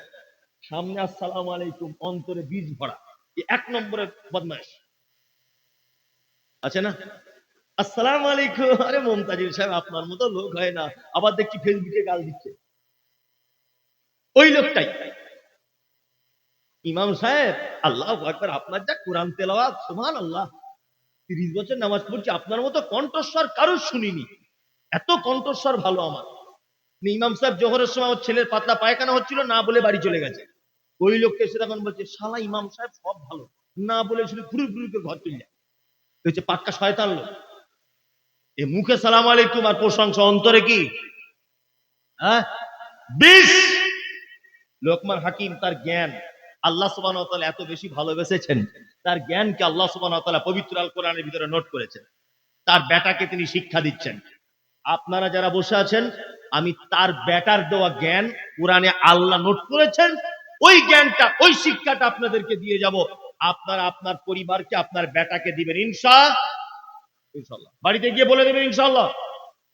সামনে আসসালামু আলাইকুম, অন্তরে বীজ ভরা, এক নম্বরের বদমাইশ আছে না? আসসালামু আলাইকুম, আরে মমতাজুল সাহেব, আপনার মতো লোক হয় না। আবার দেখছি ফেসবুকে গাল দিচ্ছে, ওই লোকটাই। ইমাম সাহেব, আল্লাহু আকবার, আপনার যা কোরআন তেলাওয়াত, সুবহানাল্লাহ, 30 বছর নামাজ পড়ছি, আপনার মতো কণ্ঠস্বর কারোর শুনিনি, এত কণ্ঠস্বর ভালো আমার। ইমাম সাহেব জোহরের সময় ওর ছেলের পাতলা পায়খানা হচ্ছিল, না বলে বাড়ি চলে গেছে। ওই লোককে এসে তখন বলছে, শালা ইমাম সাহেব সব ভালো, না বলে শুধু ঘুরে ঘুরে ঘর চলে যায়, হচ্ছে পাক্কা শয়তান লোক। এ মুখে সালাম আলাইকুম আর প্রশংসা, অন্তরে কি? হ্যাঁ, বিষ। লোকমান হাকিম তার জ্ঞান আল্লাহ সুবহানাহু ওয়া তাআলা এত বেশি ভালোবেসেছেন, তার জ্ঞানকে আল্লাহ সুবহানাহু ওয়া তাআলা পবিত্র আল কোরআনের ভিতরে নোট করেছেন। তার বেটাকে তিনি শিক্ষা দিচ্ছেন। আপনারা যারা বসে আছেন, আমি তার বেটার দেওয়া জ্ঞান কোরআনে আল্লাহ নোট করেছেন, ওই জ্ঞানটা, ওই শিক্ষাটা আপনাদেরকে দিয়ে যাব। আপনারা আপনার পরিবারকে, আপনার বেটাকে দিবেন ইনশাআল্লাহ। বাড়িতে গিয়ে বলে দেবেন ইনশাআল্লাহ,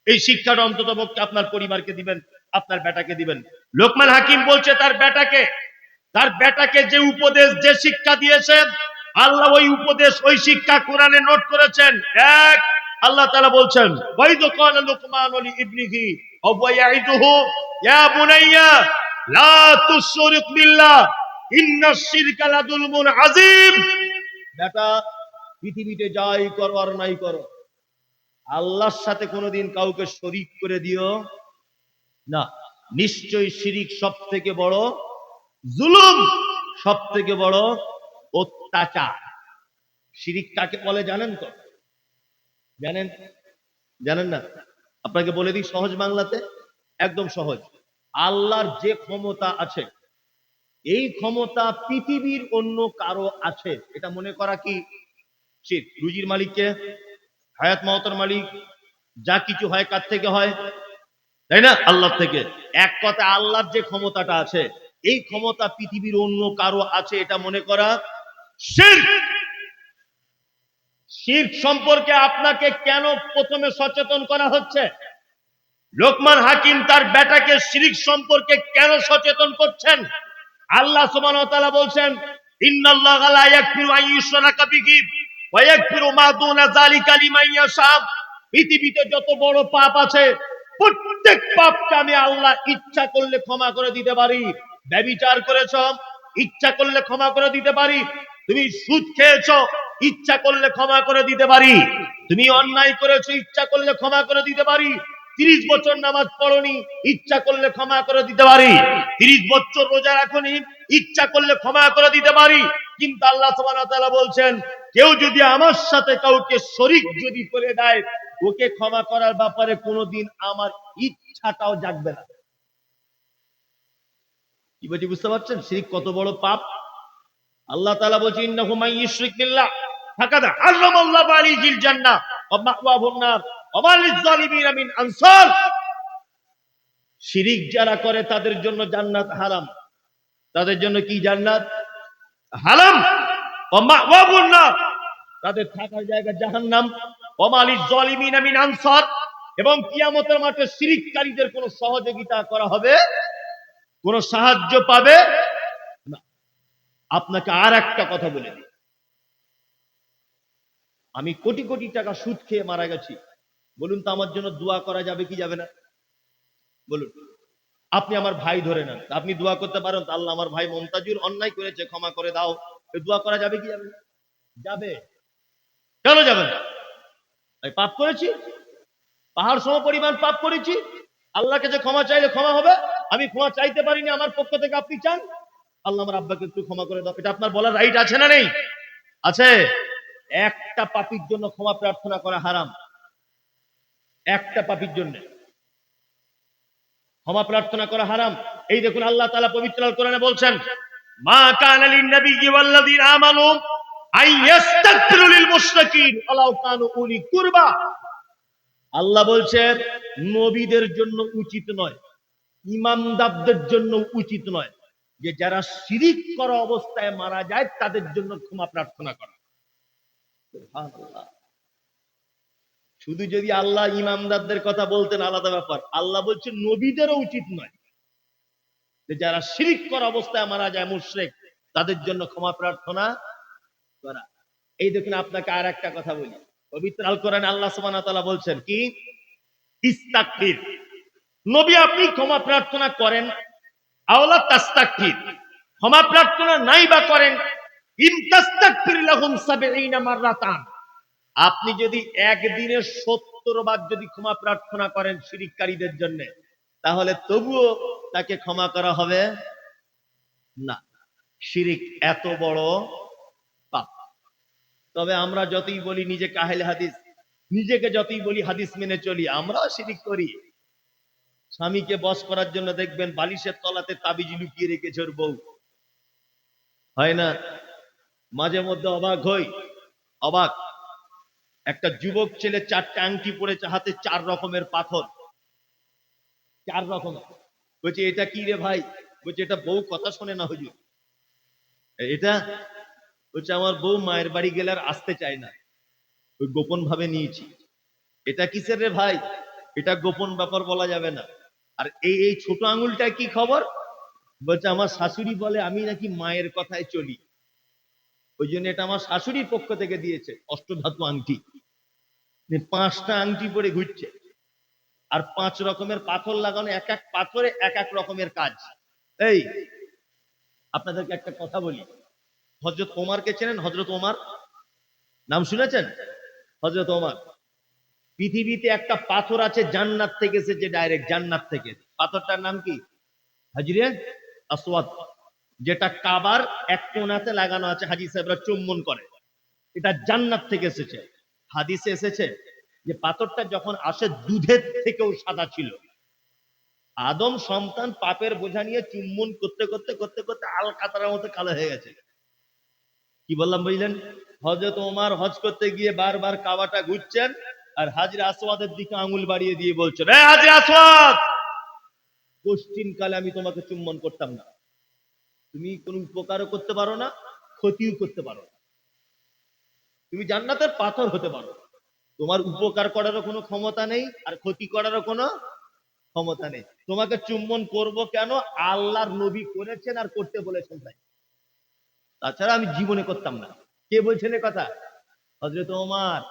এই শিক্ষাটা অন্তত পক্ষে আপনার পরিবারকে দিবেন, আপনার বেটাকে দিবেন। লোকমান হাকিম বলছে তার বেটাকে যে উপদেশ, যে শিক্ষা দিয়েছে আল্লাহ, ওই উপদেশ, ওই শিক্ষা কোরআনে নোট করেছেন। এক, আল্লাহ তাআলা বলছেন, ওয়াইদ ক্বালা লুকমান লি ইবনিহি ওয়া ইয়াইদুহু ইয়া বুনাইয়া লা তুশরিক বিল্লাহ ইন্নাশ শিরকা লাযুলমুন আযীম। বেটা, পৃথিবীতে যাই করো আর নাই করো, আল্লাহর সাথে কোনোদিন কাউকে শরীক করে দিও না। নিশ্চয়ই শিরিক সব থেকে বড় জুলুম, সব থেকে বড় অত্যাচার। শিরিক কাকে বলে জানেন তো? জানেন? জানেন না? আপনাকে বলে দিই সহজ বাংলাতে, একদম সহজ। আল্লাহর যে ক্ষমতা আছে, এই ক্ষমতা পৃথিবীর অন্য কারো আছে, এটা মনে করা কি শিরক। রুজির মালিককে, হায়াত মওতের মালিক, যা কিছু হয় কার থেকে হয়? তাই না? আল্লাহ থেকে। এক কথা, আল্লাহর যে ক্ষমতাটা আছে, এই ক্ষমতা পৃথিবীর অন্য কারো আছে এটা মনে করা শিরক। শিরক সম্পর্কে আপনাকে কেন প্রথমে সচেতন করা হচ্ছে? লোকমান হাকিম তার বেটাকে শিরক সম্পর্কে কেন সচেতন করছেন? আল্লাহ সুবহানাহু ওয়া তাআলা বলছেন, ইন্নাল্লাহা লা ইয়াগফিরু আন ইউশরাকা বিহি ওয়া ইয়াগফিরু মা দুনা যালিকা লিমান ইয়াশা। পৃথিবীতে যত বড় পাপ আছে, প্রত্যেক পাপকে আমি আল্লাহ ইচ্ছা করলে ক্ষমা করে দিতে পারি। ব্যভিচার করেছো, ইচ্ছা করলে ক্ষমা করে দিতে পারি। তুমি সুদ খেয়েছো, ইচ্ছা করলে ক্ষমা করে দিতে পারি। তুমি অন্যায় করেছো, ইচ্ছা করলে ক্ষমা করে দিতে পারি। 30 বছর নামাজ পড়নি, ইচ্ছা করলে ক্ষমা করে দিতে পারি। 30 বছর রোজা রাখনি, ইচ্ছা করলে ক্ষমা করে দিতে পারি। কিন্তু আল্লাহ সুবহানাহু ওয়া তাআলা বলছেন, কেউ যদি আমার সাথে কাউকে শরীক যদি করে দেয়, ওকে ক্ষমা করার ব্যাপারে কোনোদিন আমার ইচ্ছাটাও জাগবে না। কি বলছি বুঝতে পারছেন? শিরক কত বড় পাপ। আল্লাহ তাআলা বলছেন, ইন্নাহু মান ইউশরিক বিল্লাহ ফাকাদ হারামাল্লাহু আলাইহিল জান্নাহ ওয়া মাওয়াহুন নার ওয়া মা লিয-যালিমিনা মিন আনসার। শিরিক যারা করে তাদের জন্য জান্নাত হারাম। তাদের জন্য কি জান্নাত হারাম? ওয়া মাওয়াহুন নার, তাদের থাকার জায়গা জাহান্নাম। ওয়া মা লিয-যালিমিনা মিন আনসার, এবং কিয়ামতের মাঠে শিরিককারীদের কোনো সহযোগিতা করা হবে, কোনো সাহায্য পাবে না। আপনাকে আর একটা কথা বলে দিই, আমি কোটি কোটি টাকা সুদ খেয়ে মারা গেছি, বলুন তো আমার জন্য দোয়া করা যাবে কি যাবে না? বলুন। আপনি আমার ভাই ধরে নেন, আপনি দোয়া করতে পারেন, আল্লাহ আমার ভাই মমতাজুর অন্যায় করেছে, ক্ষমা করে দাও, দোয়া করা যাবে কি যাবে না? যাবে। কেন যাবে না? আমি পাপ করেছি, পাহাড় সম পরিমাণ পাপ করেছি। আল্লাহকে যে ক্ষমা চাইলে ক্ষমা হবে, আমি ক্ষমা চাইতে পারিনি, আমার পক্ষ থেকে আপনি চান আল্লাহ আমার আব্বাকে একটু ক্ষমা করে দাও, এটা আপনার বলার রাইট আছে না নেই? আছে। একটা পাপীর জন্য ক্ষমা প্রার্থনা করা হারাম। একটা পাপীর জন্য ক্ষমা প্রার্থনা করা হারাম। এই দেখুন আল্লাহ তাআলা পবিত্র আল কোরআনে বলছেন, মা কানা লিন নাবিয়্যি ওয়াল্লাযীনা আমানু আন ইস্তাগফিরু লিল মুশরিকিন ওয়ালাউ কানু উলি কুরবা। আল্লাহ বলছেন নবীদের জন্য উচিত নয়, ইমানদারদের জন্য উচিত নয় যে যারা শিরিক করা অবস্থায় মারা যায় তাদের জন্য ক্ষমা প্রার্থনা করা। সুবহানাল্লাহ। শুধু যদি আল্লাহ ইমানদারদের কথা বলতেন আলাদা ব্যাপার, আল্লাহ বলছেন নবীদেরও উচিত নয় যে যারা শিরিক করা অবস্থায় মারা যায় মুশরিক, তাদের জন্য ক্ষমা প্রার্থনা করা। এই দেখুন আপনাকে আর একটা কথা বলি, পবিত্র আল কোরআনে আল্লাহ সুবহানাহু ওয়া তাআলা বলছেন কি, ইস্তাগফির। নবী আপনি ক্ষমা প্রার্থনা করেন, আওলা তাস্তাগফির, ক্ষমা প্রার্থনা নাই বা করেন, ইন তাস্তাগফির লাহুম ৭০ মাররাতান, আপনি যদি একদিনে ৭০ বার যদি ক্ষমা প্রার্থনা করেন শিরিককারীদের জন্য, তাহলে তবুও তাকে ক্ষমা করা হবে না। শিরিক এত বড় পাপ। তবে আমরা যতই বলি নিজেকে আহলে হাদিস, নিজেকে যতই বলি হাদিস মেনে চলি, আমরাও শিরিক করি। স্বামীকে বশ করার জন্য দেখবেন বালিশের তলাতে তাবিজ লুকিয়ে রেখেছে ওর বউ, হয় না? মাঝে মধ্যে অবাক হই, অবাক। একটা যুবক ছেলে 4টা আংটি পড়েছে, হাতে 4 রকমের পাথর, 4 রকমের। বলছে এটা কি রে ভাই? বলছে এটা বউ কথা শোনে না হুজুর, এটা। বলছে আমার বউ মায়ের বাড়ি গেলে আর আসতে চায় না, ওই গোপন ভাবে নিয়েছি। এটা কিসের রে ভাই? এটা গোপন ব্যাপার, বলা যাবে না। আর এই এই ছোট আঙুলটা কি খবর? বলছে আমার শাশুড়ি বলে আমি নাকি মায়ের কথায় চলি, ওই জন্য এটা আমার শাশুড়ির পক্ষ থেকে দিয়েছে, অষ্টধাতু আংটি। 5টা আংটি পরে ঘুরছে, আর 5 রকমের পাথর লাগানো, এক এক পাথরে এক এক রকমের কাজ। এই আপনাদেরকে একটা কথা বলি, হযরত ওমরকে চেনেন? হযরত ওমর নাম শুনেছেন? হযরত ওমর, পৃথিবীতে একটা পাথর আছে জান্নাত থেকে এসেছে, ডাইরেক্ট জান্নাত থেকে। পাথরটার নাম কি? হাজরে আসওয়াদ, যেটা কাবার এক কোণাতে লাগানো আছে, হাজী সাহেবরা চুম্বন করে। এটা জান্নাত থেকে এসেছে। হাদিসে এসেছে যে পাথরটা যখন আসে দুধের থেকেও সাদা ছিল। আদম সন্তান পাপের বোঝা নিয়ে চুম্বন করতে করতে করতে করতে আলকাতরার মতো কালো হয়ে গেছে। কি বললাম বুঝলেন? হযরত ওমর হজ করতে গিয়ে বারবার কাবাটা ঘুরছেন, আর হাজরে আসওয়াদের দিকে আঙুল বাড়িয়ে দিয়ে বলছেন, এ হাজরে আসওয়াদ, পশ্চিম কালে আমি তোমাকে চুম্বন করতাম না। তুমি কোনো উপকারও করতে পারো না, ক্ষতিও করতে পারো না। তুমি জান্নাতের পাথর হতে পারো, তোমার উপকার করারও কোনো ক্ষমতা নেই, আর ক্ষতি করারও কোনো ক্ষমতা নেই। তোমাকে চুম্বন করব কেন? আল্লাহর নবী করেছেন আর করতে বলেছেন তাই। তাছাড়া আমি জীবনে করতাম না। কে বলছেন এ কথা? হযরত ওমর।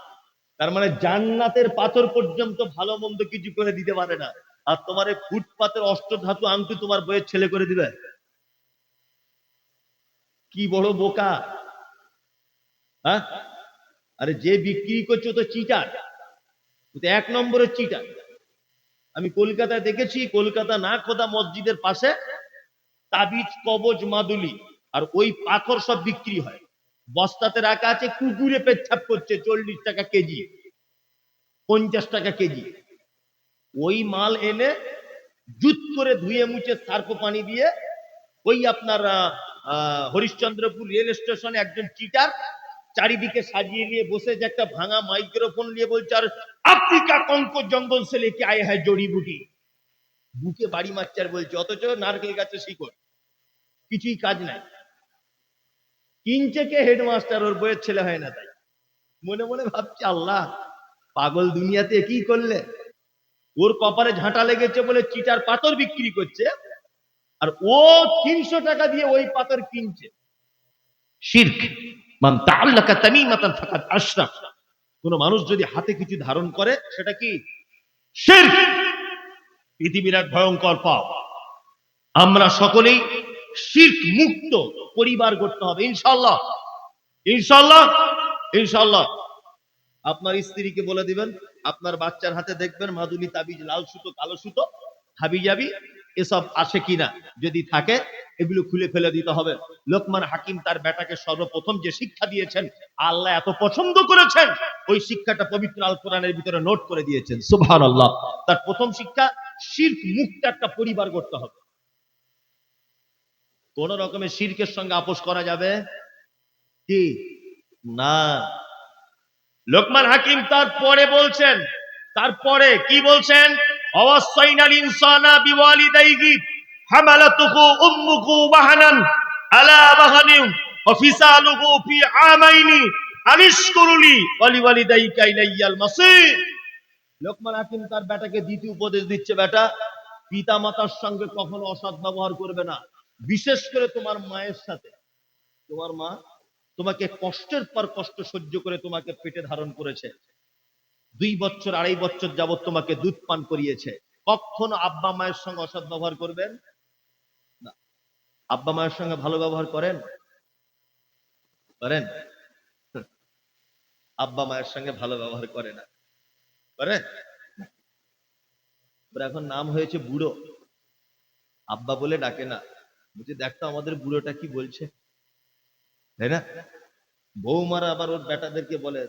তার মানে জান্নাতের পাথর পর্যন্ত ভালো মন্দ কিছু করে দিতে পারে না, আর তোমার এই ফুটপাতের অষ্টধাতু আংটি তোমার বইয়ের ছেলে করে দিবে? কি বড় বোকা! হ্যাঁ, আরে যে বিক্রি করছে তো চিটার, এক নম্বরের চিটার। আমি কলকাতায় দেখেছি, কলকাতা না খোদা মসজিদের পাশে তাবিজ, কবজ, মাদুলি আর ওই পাথর সব বিক্রি হয়, বস্তাতে রাখা আছে। কুকুরে পেচ্ছাপ করছে 40 টাকা কেজি, 50 টাকা কেজি। ওই মাল এনে জুত করে ধুয়ে মুছে সার্ফ পানি দিয়ে ওই আপনার হরিশ্চন্দ্রপুর রেল স্টেশনে একজন চিটার চারিদিকে সাজিয়ে নিয়ে বসে যে একটা ভাঙা মাইক্রোফোন নিয়ে বলছে, আর আফ্রিকা কঙ্কর জঙ্গল সে লেকে আয়ে হ্যায় জড়ি বুটি। বুকে বাড়ি মারছে আর বলছে, অথচ নারকেল গাছের শিকড়, কিছুই কাজ নাই। কিনছে কে? হেডমাস্টার, ওর বইয়ের ছেলে হয় না তাই। মনে মনে ভাবছে, আল্লাহ, পাগল দুনিয়াতে কি করলে? ওর কপালে ঝাঁটা লেগেছে বলে চিটার পাথর বিক্রি করছে, আর ও 300 টাকা দিয়ে ওই পাথর কিনছে। শিরক। মান তাআল্লাকা তামিমাতান ফাকাদ আশরাক। কোন মানুষ যদি হাতে কিছু ধারণ করে সেটা কি? শিরক। পৃথিবীর এক ভয়ঙ্কর পাপ। আমরা সকলেই শিরক মুক্ত পরিবার গড়তে হবে ইনশাআল্লাহ। ইনশাআল্লাহ, ইনশাআল্লাহ। আপনার স্ত্রীকে বলে দিবেন, আপনার বাচ্চার হাতে দেখবেন মাদুলি, তাবিজ, লাল সুতো, কালো সুতো, হাবিজাবি এসব আছে কিনা, যদি থাকে এগুলো খুলে ফেলে দিতে হবে। লোকমান হাকিম তার বেটাকে সর্বপ্রথম যে শিক্ষা দিয়েছেন, আল্লাহ এত পছন্দ করেছেন, ওই শিক্ষাটা পবিত্র আল কোরআনের ভিতরে নোট করে দিয়েছেন। সুবহানাল্লাহ। তার প্রথম শিক্ষা, শিরক মুক্ত একটা পরিবার করতে হবে। কোন রকমের শিরকের সঙ্গে আপোষ করা যাবে কি না? লোকমান হাকিম তারপরে বলছেন, তারপরে কি বলছেন? অওয়াসাইনাল ইনসানা বিওয়ালিদাইহি হামালাতুহু উম্মুহু ওয়াহানান আলা ওয়াহানিন ওয়া ফিসালুহু ফি আমাইনি আনিশকুরলি ওয়া লিওয়ালিদাইকা ইলাইয়াল মাসির। লোকমান হাকিম তার বেটাকে দ্বিতীয় উপদেশ দিচ্ছে, বেটা, পিতা মাতার সঙ্গে কখনো অসৎ ব্যবহার করবে না, বিশেষ করে তোমার মায়ের সাথে। তোমার মা তোমাকে কষ্টের পর কষ্ট সহ্য করে তোমাকে পেটে ধারণ করেছে, 2 বছর 2.5 বছর যাবত তোমাকে দুধ পান করিয়েছে। কখনো আব্বা মায়ের সঙ্গে অসৎ ব্যবহার করবেন না। আব্বা মায়ের সঙ্গে ভালো ব্যবহার করেন? করেন? আব্বা মায়ের সঙ্গে ভালো ব্যবহার করে না, করেন? এখন নাম হয়েছে বুড়ো, আব্বা বলে ডাকে না। বুঝে দেখতো আমাদের বুড়োটা কি বলছে, তাই না? বৌমারা আবার ওর বেটাদেরকে বলে,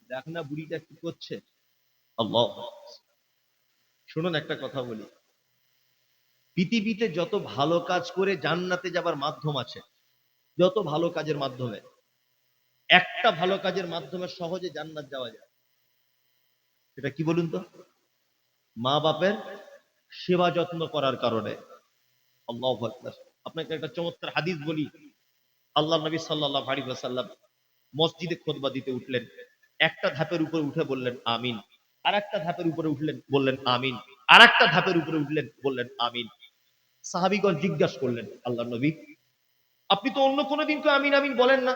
দেখ না বুড়িটা কি করছে। আল্লাহ। শুনুন, একটা কথা বলি, পৃথিবীতে যত ভালো কাজ করে জান্নাতে যাবার মাধ্যম আছে, যত ভালো কাজের মাধ্যমে, একটা ভালো কাজের মাধ্যমে সহজে জান্নাত যাওয়া যায়। এটা কি বলুন তো? মা বাপের সেবা যত্ন করার কারণে। আল্লাহু আকবার। আপনাকে একটা চমৎকার হাদিস বলি। আল্লাহ নবী সাল্লাল্লাহু আলাইহি ওয়াসাল্লাম মসজিদে খুতবা দিতে উঠলেন, একটা ধাপের উপরে উঠে বললেন আমিন, আর একটা ধাপের উপরে উঠলেন বললেন আমিন, আর একটা ধাপের উপরে উঠলেন বললেন আমিন। সাহাবীগণ জিজ্ঞাসা করলেন, আল্লাহ নবী, আপনি তো অন্য কোনো দিন তো আমিন আমিন বলেন না,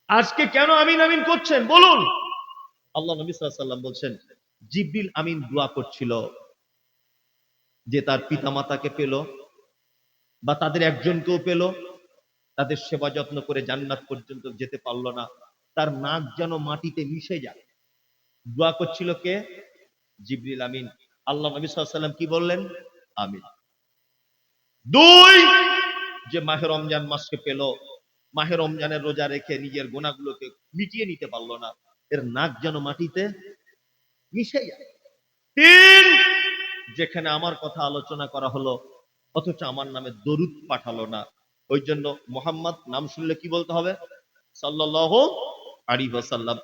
আজকে কেন আমিন আমিন করছেন বলুন? আল্লাহ নবী সাল্লাল্লাহু আলাইহি ওয়াসাল্লাম বলছেন, জিবরিল আমিন দোয়া করছিল যে তার পিতামাতাকে পেল বা তাদের একজনকেও পেল, তাদের সেবা যত্ন করে জান্নাত পর্যন্ত যেতে পারলো না, তার নাক যেন মাটিতে মিশে যায়। দোয়া করছিল কে? জিবরিল আমিন। আল্লাহ নবী সাল্লাল্লাহু আলাইহি ওয়াসাল্লাম কি বললেন? আমিন। 2, যে মাহে রমজান মাসকে পেল, মাহে রমজানের রোজা রেখে নিজের গুনাহগুলোকে মিটিয়ে নিতে পারলো না, এর নাক যেন মাটিতে মিশে যায়। 3, যেখানে আমার কথা আলোচনা করা হলো অথচ আমার নামে দরুদ পাঠালো না, ওই জন্য মোহাম্মদ নাম শুনলে কি বলতে হবে? সাল্লাল্লাহু আলাইহি ওয়াসাল্লাম।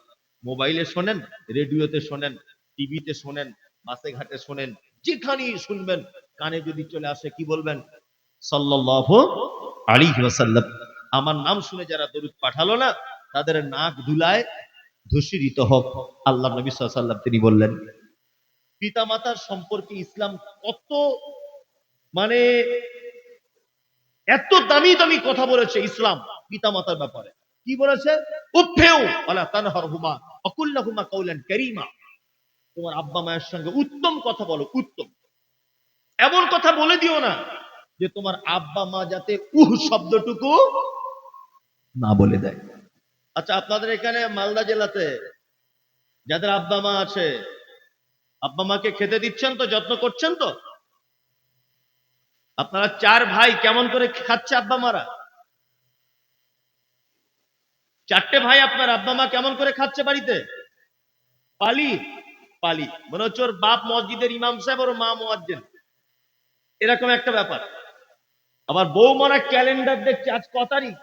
মোবাইলে শোনেন, রেডিওতে শোনেন, টিভিতে শোনেন, বাসে ঘাটে শোনেন, যেখানেই শুনবেন, কানে যদি চলে আসে কি বলবেন? সাল্লাল্লাহু আলাইহি ওয়াসাল্লাম। আমার নাম শুনে যারা দরুদ পাঠালো না, তাদের নাক ধুলায় ধূসরিত হোক। আল্লাহ নবী সাল্লাল্লাহু আলাইহি ওয়াসাল্লাম তিনি বললেন। পিতামাতার সম্পর্কে ইসলাম কত, মানে এত দামি দামি কথা বলেছে ইসলাম পিতামাতার ব্যাপারে। কি বলেছে? উফেউ ওয়ালা তানহারহুমা ওয়াকুল্লাহুমা কাওলান কারীমা। তোমার আব্বা মায়ের সঙ্গে উত্তম কথা বলো, উত্তম। এমন কথা বলে দিও না যে তোমার আব্বা মা যাতে শব্দটুকু না বলে দেয়। আচ্ছা, আপনাদের এখানে মালদা জেলাতে যাদের আব্বা মা আছে, আব্বা মাকে খেতে দিচ্ছেন তো, যত্ন করছেন তো? আপনারা 4 ভাই কেমন করে খাচ্ছে আব্বা মারা? 4টে ভাই আপনার আব্বা মা কেমন করে খাচ্ছে বাড়িতে? পালি পালি, মনে হচ্ছে ওর বাপ মসজিদের ইমাম সাহেব, ওর মা মুয়াজ্জিন, এরকম একটা ব্যাপার। আবার বৌমারা ক্যালেন্ডার দেখছে, আজ ক তারিখ,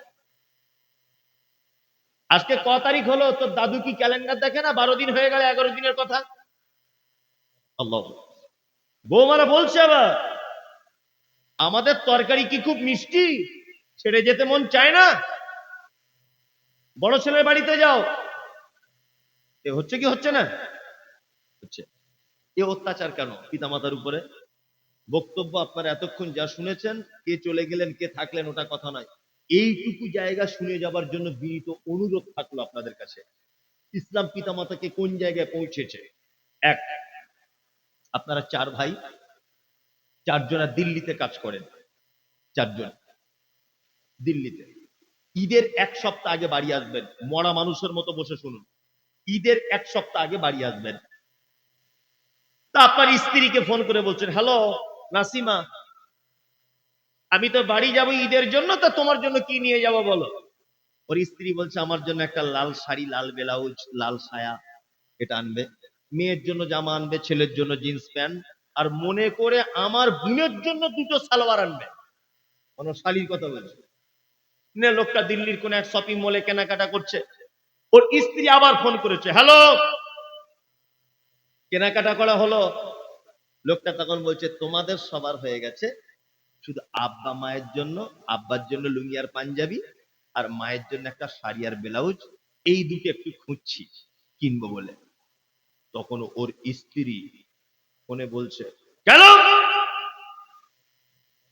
আজকে ক তারিখ হলো, তোর দাদু কি ক্যালেন্ডার দেখে না? 12 দিন হয়ে গেল, 11 দিনের কথা। আল্লাহ, বৌমারা বলছে আবার আমাদের তরকারি কি খুব মিষ্টি, ছেড়ে যেতে মন চায় না, বড় ছেলের বাড়িতে যাও। এ হচ্ছে কি হচ্ছে না? হচ্ছে। এ অত্যাচার কেন পিতামাতার উপরে? বক্তব্য আপনারা এতক্ষণ যা শুনেছেন, কে চলে গেলেন কে থাকলেন ওটা কথা নয়, এইটুকু জায়গা শুনে যাবার জন্য বিনীত অনুরোধ থাকলো আপনাদের কাছে। ইসলাম পিতামাতাকে কোন জায়গায় পৌঁছেছে। এক, আপনারা 4 ভাই, 4 জনা দিল্লিতে কাজ করেন, 4 জন দিল্লিতে। ঈদের 1 সপ্তাহ আগে বাড়ি আসবেন, মরা মানুষের মতো বসে শুনুন। ঈদের 1 সপ্তাহ আগে বাড়ি আসবেন। তা আপনার স্ত্রীকে ফোন করে বলছেন, হ্যালো নাসিমা, আমি তো বাড়ি যাব ঈদের জন্য, তা তোমার জন্য কি নিয়ে যাব বলো। ওর স্ত্রী বলছে, আমার জন্য একটা লাল শাড়ি, লাল ব্লাউজ, লাল সায়া, এটা আনবে। মেয়ের জন্য জামা আনবে, ছেলের জন্য জিন্স প্যান্ট, আর মনে করে আমার বোনের জন্য 2টো সালোয়ার আনবে। কোন শাড়ির কথা বলছে নে। লোকটা দিল্লির কোন এক শপিং মলে কেনাকাটা করছে। ওর স্ত্রী আবার ফোন করেছে, হ্যালো, কেনাকাটা করা হলো? লোকটা তখন বলছে, তোমাদের সবার হয়ে গেছে, শুধু আব্বা মায়ের জন্য, আব্বার জন্য লুঙ্গি আর পাঞ্জাবি, আর মায়ের জন্য একটা শাড়ি আর ব্লাউজ, এই দুটো একটু খুঁজছি কিনবো বলে। তখন ওর স্ত্রী ফোনে বলছে, কেন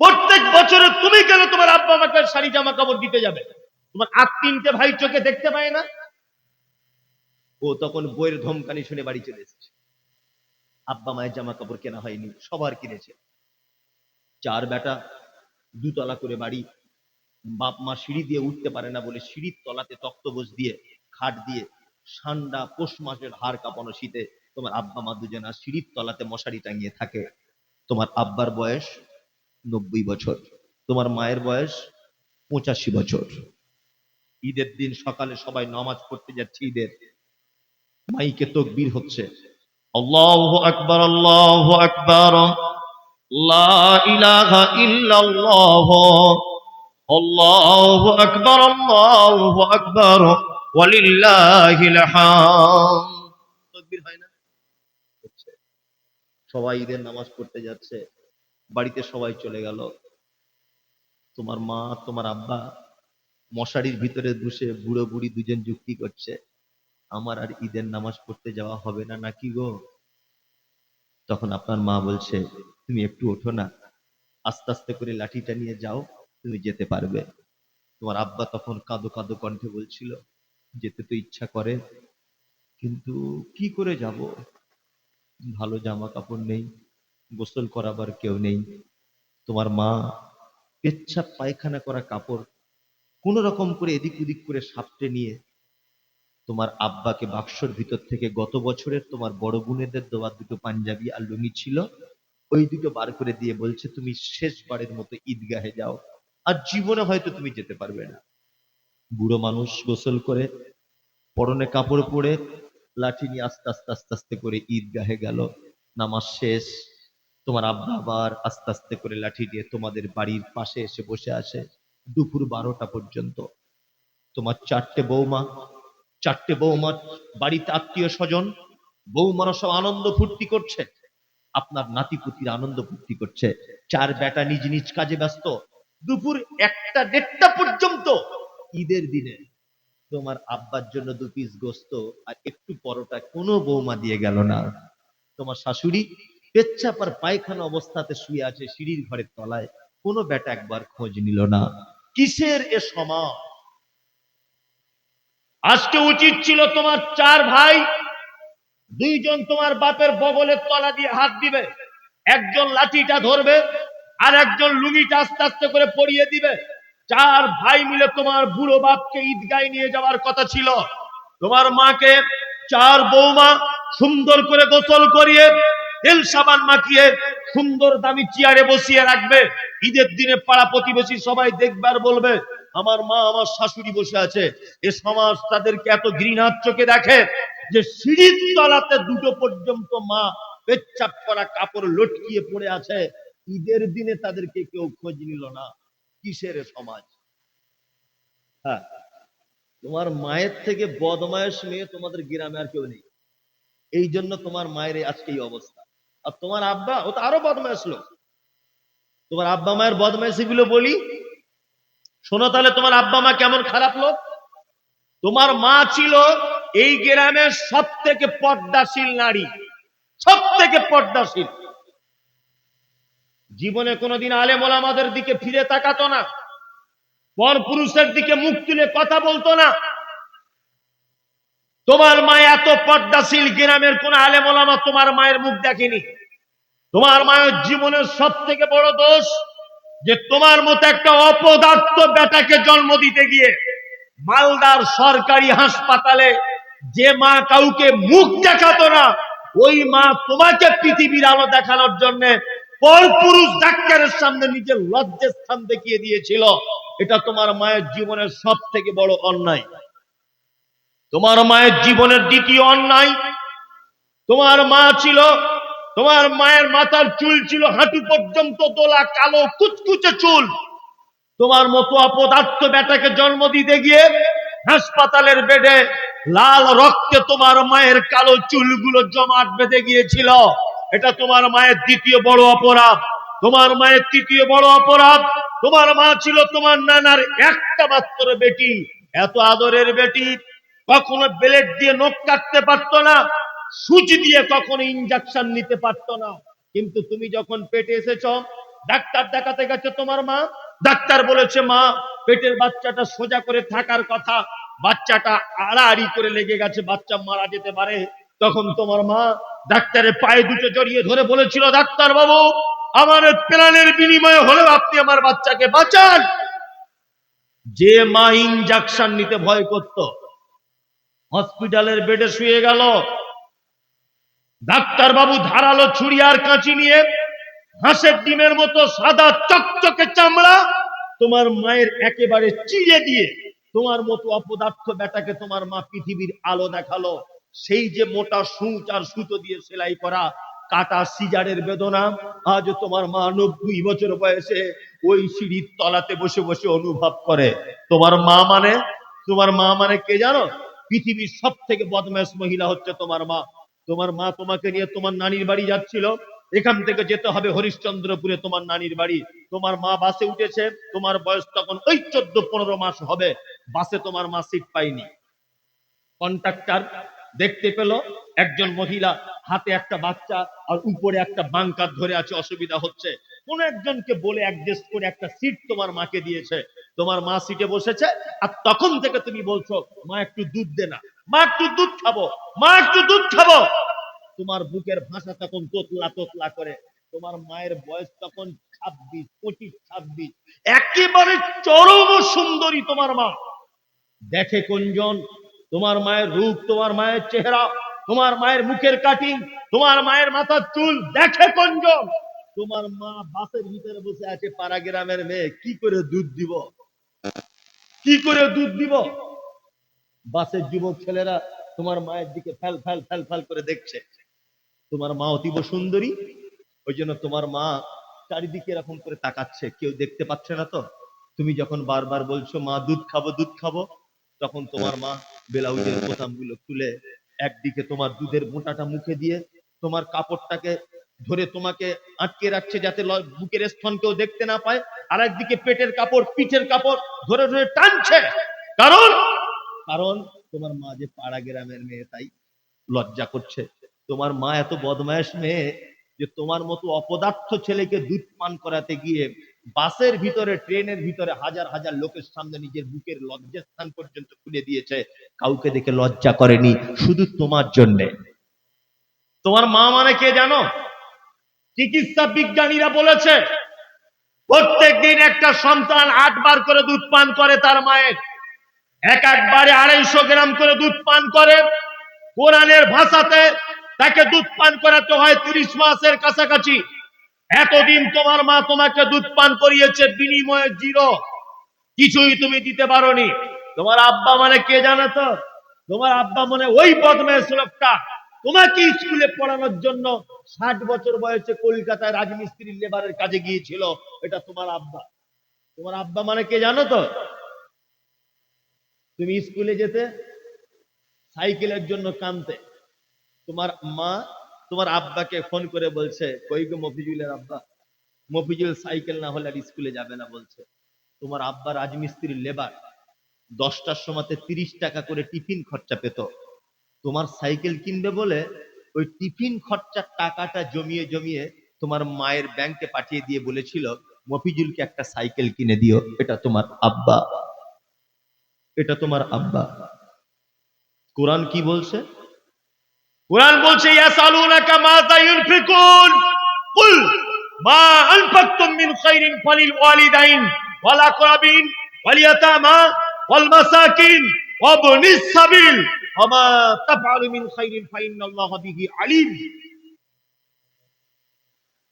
প্রত্যেক বছরে তুমি কেন তোমার আব্বা মাকে শাড়ি জামা কাপড় দিতে যাবে? তোমার আর 3টে ভাই চোখে দেখতে পায় না? ও তখন বইয়ের ধমকানি শুনে বাড়ি চলে এসেছে। আব্বা মায়ের জামা কাপড় কেনা হয়নি, সবার কিনেছে। 4 বেটা, 2 তলা করে বাড়ি। বাপ মা সিঁড়ি দিয়ে উঠতে পারে না বলে সিঁড়ির তলাতে তক্তবোঝ দিয়ে, খাট দিয়ে, ঠান্ডা পৌষ মাসের হাড় কাঁপানো শীতে তোমার আব্বা মা দুজনা সিঁড়ির তলাতে মশারি টাঙিয়ে থাকে। তোমার আব্বার বয়স 90 বছর, তোমার মায়ের বয়স 85 বছর। ঈদের দিন সকালে সবাই নামাজ পড়তে যাচ্ছে, ঈদের মাইকে তাকবীর হচ্ছে, আল্লাহু আকবার, আল্লাহু আকবার, লা ইলাহা ইল্লাল্লাহ, আল্লাহু আকবার, আল্লাহু আকবার, ওয়ালিল্লাহিল হামদ। তাকবীর হয় না? হচ্ছে। সবাই ঈদের নামাজ পড়তে যাচ্ছে, বাড়িতে সবাই চলে গেল। তোমার মা, তোমার আব্বা মশারির ভিতরে বসে বুড়ো বুড়ি দুজন যুক্তি করছে, আমার আর ঈদের নামাজ পড়তে যাওয়া হবে না নাকি গো? তখন আপনার মা বলছে, তুমি একটু ওঠো না, আস্তে আস্তে করে লাঠিটা নিয়ে যাও, তুমি যেতে পারবে। তোমার আব্বা তখন কাঁদো কাঁদো কণ্ঠে বলছিল, যেতে তো ইচ্ছা করে, কিন্তু কি করে যাব, ভালো জামা কাপড় নেই, গোসল করাবার কেউ নেই। তোমার মা পেচ্ছাপ পায়খানা করা কাপড় কোন রকম করে এদিক ওদিক করে সাপটে নিয়ে তোমার আব্বাকে বাক্সর ভিতর থেকে গত বছরের তোমার বড় বোনেদের দেওয়া 2টো পাঞ্জাবি আর লুঙ্গি ছিল, ওই 2টো বার করে দিয়ে বলছে, তুমি শেষবারের মতো ঈদগাহে যাও, আর জীবনে হয়তো তুমি যেতে পারবে না। বুড়ো মানুষ গোসল করে, পরনে কাপড় পরে, লাঠি নিয়ে আস্তে আস্তে আস্তে আস্তে করে ঈদগাহে গেল। নামাজ শেষ, তোমার আব্বা আবার আস্তে আস্তে করে লাঠি দিয়ে তোমাদের বাড়ির পাশে এসে বসে আসে দুপুর 12টা পর্যন্ত। তোমার 4টে বৌমা, চারটে বৌমা, বাড়িতে আত্মীয় স্বজন, বৌমারা সব আনন্দ ফুর্তি করছে, আপনার নাতিপুতির আনন্দ ফুর্তি করছে। চার বেটা নিজ নিজ কাজে ব্যস্ত। দুপুর 1টা 1:30টা পর্যন্ত ঈদের দিনে তোমার আব্বার জন্য 2 পিস গোস্ত আর একটু পরোটা কোনো বৌমা দিয়ে গেল না। তোমার শাশুড়ি পেচ্ছাপ আর পায়খানা অবস্থাতে শুয়ে আছে সিঁড়ির ঘরের তলায়, কোনো বেটা একবার খোঁজ নিল না। কিসের এ সমাজ? আজকে উচিত ছিল তোমার 4 ভাই, 2জন তোমার বাপের বগলের তলা দিয়ে হাত দিবে, একজন লাঠিটা ধরবে আর একজন লুঙ্গিটা আস্তে আস্তে করে পরিয়ে দিবে। 4 ভাই মিলে তোমার বুড়ো বাপকে ঈদগায় নিয়ে যাওয়ার কথা ছিল। তোমার মাকে 4 বৌমা সুন্দর করে গোসল করিয়ে তেল সাবান মাখিয়ে সুন্দর দামি চেয়ারে বসিয়ে রাখবে। ঈদের দিনে পাড়া প্রতিবেশী সবাই দেখবে আর বলবে, আমার মা আমার শাশুড়ি বসে আছে। এ সমাজ তাদেরকে এত ঘৃণার চোখে দেখে যে সিঁড়ির তলাতে 2টো পর্যন্ত মা পেচ্ছাপ করা কাপড় লটকিয়ে পড়ে আছে। ঈদের দিনে তাদেরকে কেউ খোঁজ নিল না। কিসের সমাজ? হ্যাঁ, তোমার মায়ের থেকে বদমায়েশ মেয়ে তোমাদের গ্রামে আর কেউ নেই। এই জন্য তোমার মায়ের আজকে এই অবস্থা। আর তোমার আব্বা, ও তো আরো বদমায়েশ লোক। তোমার আব্বা মায়ের বদমায়েশি গুলো বলি শোনো, তাহলে তোমার আব্বা মা কেমন খারাপ লোক। তোমার মা ছিল এই গ্রামের সব থেকে পর্দাশীল নারী, সব থেকে পর্দাশীল। জীবনে কোনোদিন আলেম ওলামাদের দিকে ফিরে তাকাতো না, পর পুরুষের দিকে মুখ তুলে কথা বলতো না। তোমার মা এত পর্দাশীল, গ্রামের কোন আলেম ওলামা তোমার মায়ের মুখ দেখেনি। তোমার মায়ের জীবনের সব থেকে বড় দোষ যে তোমার মতো একটা অপদার্থ বেটাকে জন্ম দিতে গিয়ে মালদার সরকারি হাসপাতালে যে মা কাউকে মুখ দেখাতো না, ওই মা তোমাকে পৃথিবীর আলো দেখানোর জন্য পরপুরুষ ডাক্তারের সামনে নিজের লজ্জার স্থান দেখিয়ে দিয়েছিল। এটা তোমার মায়ের জীবনের সব থেকে বড় অন্যায়। তোমার মায়ের জীবনের দ্বিতীয় অন্যায়, তোমার মা ছিল, তোমার মায়ের মাথার চুল ছিল হাঁটু পর্যন্ত দোলা, কালো কুচকুচে চুল। তোমার মতো অপদার্থ বেটাকে জন্ম দিতে গিয়ে হাসপাতালের বেডে লাল রক্তে তোমার মায়ের কালো চুলগুলো জমাট বেঁধে গিয়েছিল। এটা তোমার মায়ের দ্বিতীয় বড় অপরাধ। তোমার মায়ের তৃতীয় বড় অপরাধ, তোমার মা ছিল তোমার নানার একটা মাত্র বেটি, এত আদরের বেটি। কখনো ব্লেড দিয়ে নখ কাটতে পারতো না, সুচ দিয়ে কখনো ইনজেকশন নিতে পারতো না। কিন্তু তুমি যখন পেটে এসেছ, ডাক্তার দেখাতে গেছে তোমার মা, ডাক্তার বলেছে মা পেটের বাচ্চাটা সোজা করে থাকার কথা, বাচ্চাটা আড়াআড়ি করে লেগে গেছে, বাচ্চা মারা যেতে পারে। তখন তোমার মা ডাক্তারের পায়ে দুটো জড়িয়ে ধরে বলেছিল, ডাক্তার বাবু আমার প্রাণের বিনিময়ে হলেও আপনি আমার বাচ্চাকে বাঁচান। যে মা ইনজেকশন নিতে ভয় করত, হসপিটালের বেডে শুয়ে গেল। ডাক্তার বাবু ধারালো ছুরি আর কাঁচি নিয়ে হাঁসের ডিমের মতো সাদা চকচকে চামড়া তোমার মায়ের একেবারে চিড়ে দিয়ে তোমার মতো অপদার্থ বেটাকে তোমার মা পৃথিবীর আলো দেখালো। সেই যে মোটা সূচ আর সুতো দিয়ে সেলাই করা কাটা সিজারের বেদনা আজ তোমার মা 90 বছর বয়সে ওই সিঁড়ির তলাতে বসে বসে অনুভব করে। তোমার মা মানে কে জানো? পৃথিবীর সব থেকে বদমাশ মহিলা হচ্ছে তোমার মা। তোমার মা তোমাকে নিয়ে তোমার নানির বাড়ি যাচ্ছিল, এখান থেকে যেতে হবে হরিশ্চন্দ্রপুরে তোমার নানির বাড়ি। তোমার মা বাসে উঠেছে, তোমার বয়স তখন ওই 14-15 মাস হবে। বাসে তোমার মা সিট পাইনি। কন্ট্রাক্টর দেখতে পেল একজন মহিলা হাতে একটা বাচ্চা আর উপরে একটা বাঙ্কার ধরে আছে, অসুবিধা হচ্ছে। কোন একজনকে বলে অ্যাডজাস্ট করে একটা সিট তোমার মাকে দিয়েছে। তোমার মা সিটে বসেছে, আর তখন থেকে তুমি বলছো মা একটু দুধ দে না, মা একটু দুধ খাবো, মা একটু দুধ খাবো। তোমার বুকের ভাষা তখন তোতলা তোতলা করে। তোমার মায়ের বয়স তখন 25, একেবারে চরম সুন্দরী তোমার মা। দেখে কোনজন? তোমার মায়ের রূপ, তোমার মায়ের চেহারা, তোমার মায়ের মুখের কাটিং, তোমার মায়ের মাথার চুল দেখে কোনজন? তোমার মা বাসের ভিতরে বসে আছে, পাড়া গ্রামের মেয়ে, কি করে দুধ দিব, কি করে দুধ দিব? বাসের যুবক ছেলেরা তোমার মায়ের দিকে ফ্যাল ফ্যাল ফ্যাল ফ্যাল করে দেখছে। তোমার মা অতীব সুন্দরী, ওই জন্য তোমার মা চারিদিকে এরকম করে তাকাচ্ছে, কেউ দেখতে পাচ্ছে না তো। তুমি যখন বারবার বলছো মা দুধ খাবো দুধ খাবো, তখন তোমার মা ব্লাউজের বোতামগুলো খুলে একদিকে তোমার দুধের মোটাটা মুখে দিয়ে তোমার কাপড়টাকে ধরে তোমাকে আটকে রাখছে যাতে বুকের স্তন কেউ দেখতে না পায়, আর একদিকে পেটের কাপড় পিঠের কাপড় ধরে ধরে টানছে। কারণ কারণ তোমার মা যে পাড়া গ্রামের মেয়ে, তাই লজ্জা করছে। তোমার মা এত বদমায়েশ মেয়ে যে তোমার মতো অপদার্থ ছেলেকে দুধ পান করাতে গিয়ে বাসের ভিতরে ট্রেনের ভিতরে হাজার হাজার লোকের সামনে নিজের বুকের লজ্জাস্থান পর্যন্ত খুলে দিয়েছে, কাউকে দেখে লজ্জা করেনি, শুধু তোমার জন্যে। তোমার মা মানে কে জানো? চিকিৎসা বিজ্ঞানীরা বলেছে প্রত্যেকদিন একটা সন্তান 8 বার করে দুধ পান করে তার মায়ের, একবারে 250 গ্রাম করে দুধ পান করে। কোরআনের ভাষাতে তাকে দুধ পান করাতে হয় 30 মাসের কাছাকাছি। এতদিন তোমার মা তোমাকে দুধ পান করিয়েছে, বিনিময়ে জিরো, কিছুই তুমি দিতে পারোনি। তোমার আব্বা মানে কে জানো তো? তোমার আব্বা মানে ওই বদমাইশ লোকটা তোমাকে স্কুলে পড়ানোর জন্য 60 বছর বয়সে কলকাতায় রাজমিস্ত্রির লেবারের কাজে গিয়েছিল, এটা তোমার আব্বা। তোমার আব্বা মানে কে জানো তো? তুমি স্কুলে যেতে সাইকেলের জন্য কাঁদতে, তোমার মা তোমার আব্বাকে ফোন করে বলছে, কই গো মফিজুলের আব্বা, মফিজুল সাইকেল না হলে আর স্কুলে যাবে না বলছে। তোমার আব্বা রাজমিস্ত্রির লেবার, 10টার সময়তে 30 টাকা করে টিফিন খরচা পেত। তোমার সাইকেল কিনবে বলে ওই টিফিন খরচার টাকাটা জমিয়ে জমিয়ে তোমার মায়ের ব্যাংকে পাঠিয়ে দিয়ে বলেছিল, মফিজুলকে একটা সাইকেল কিনে দিও। এটা তোমার আব্বা, এটা তোমার আব্বা। কোরআন কি বলছে? কোরআন বলছে ইয়াসালুনাকা মাযা ইউনফিকুন কুল মা আনফাকতুম মিন খাইরিন ফালিল ওয়ালিদাইন ওয়াল আকরাবিন ওয়াল ইয়াতামা ওয়াল মাসাকিন ওয়া ইবনিস সাবিল ওয়া মা তাফআলু মিন খাইরিন ফাইন্নাল্লাহা বিহি আলিম।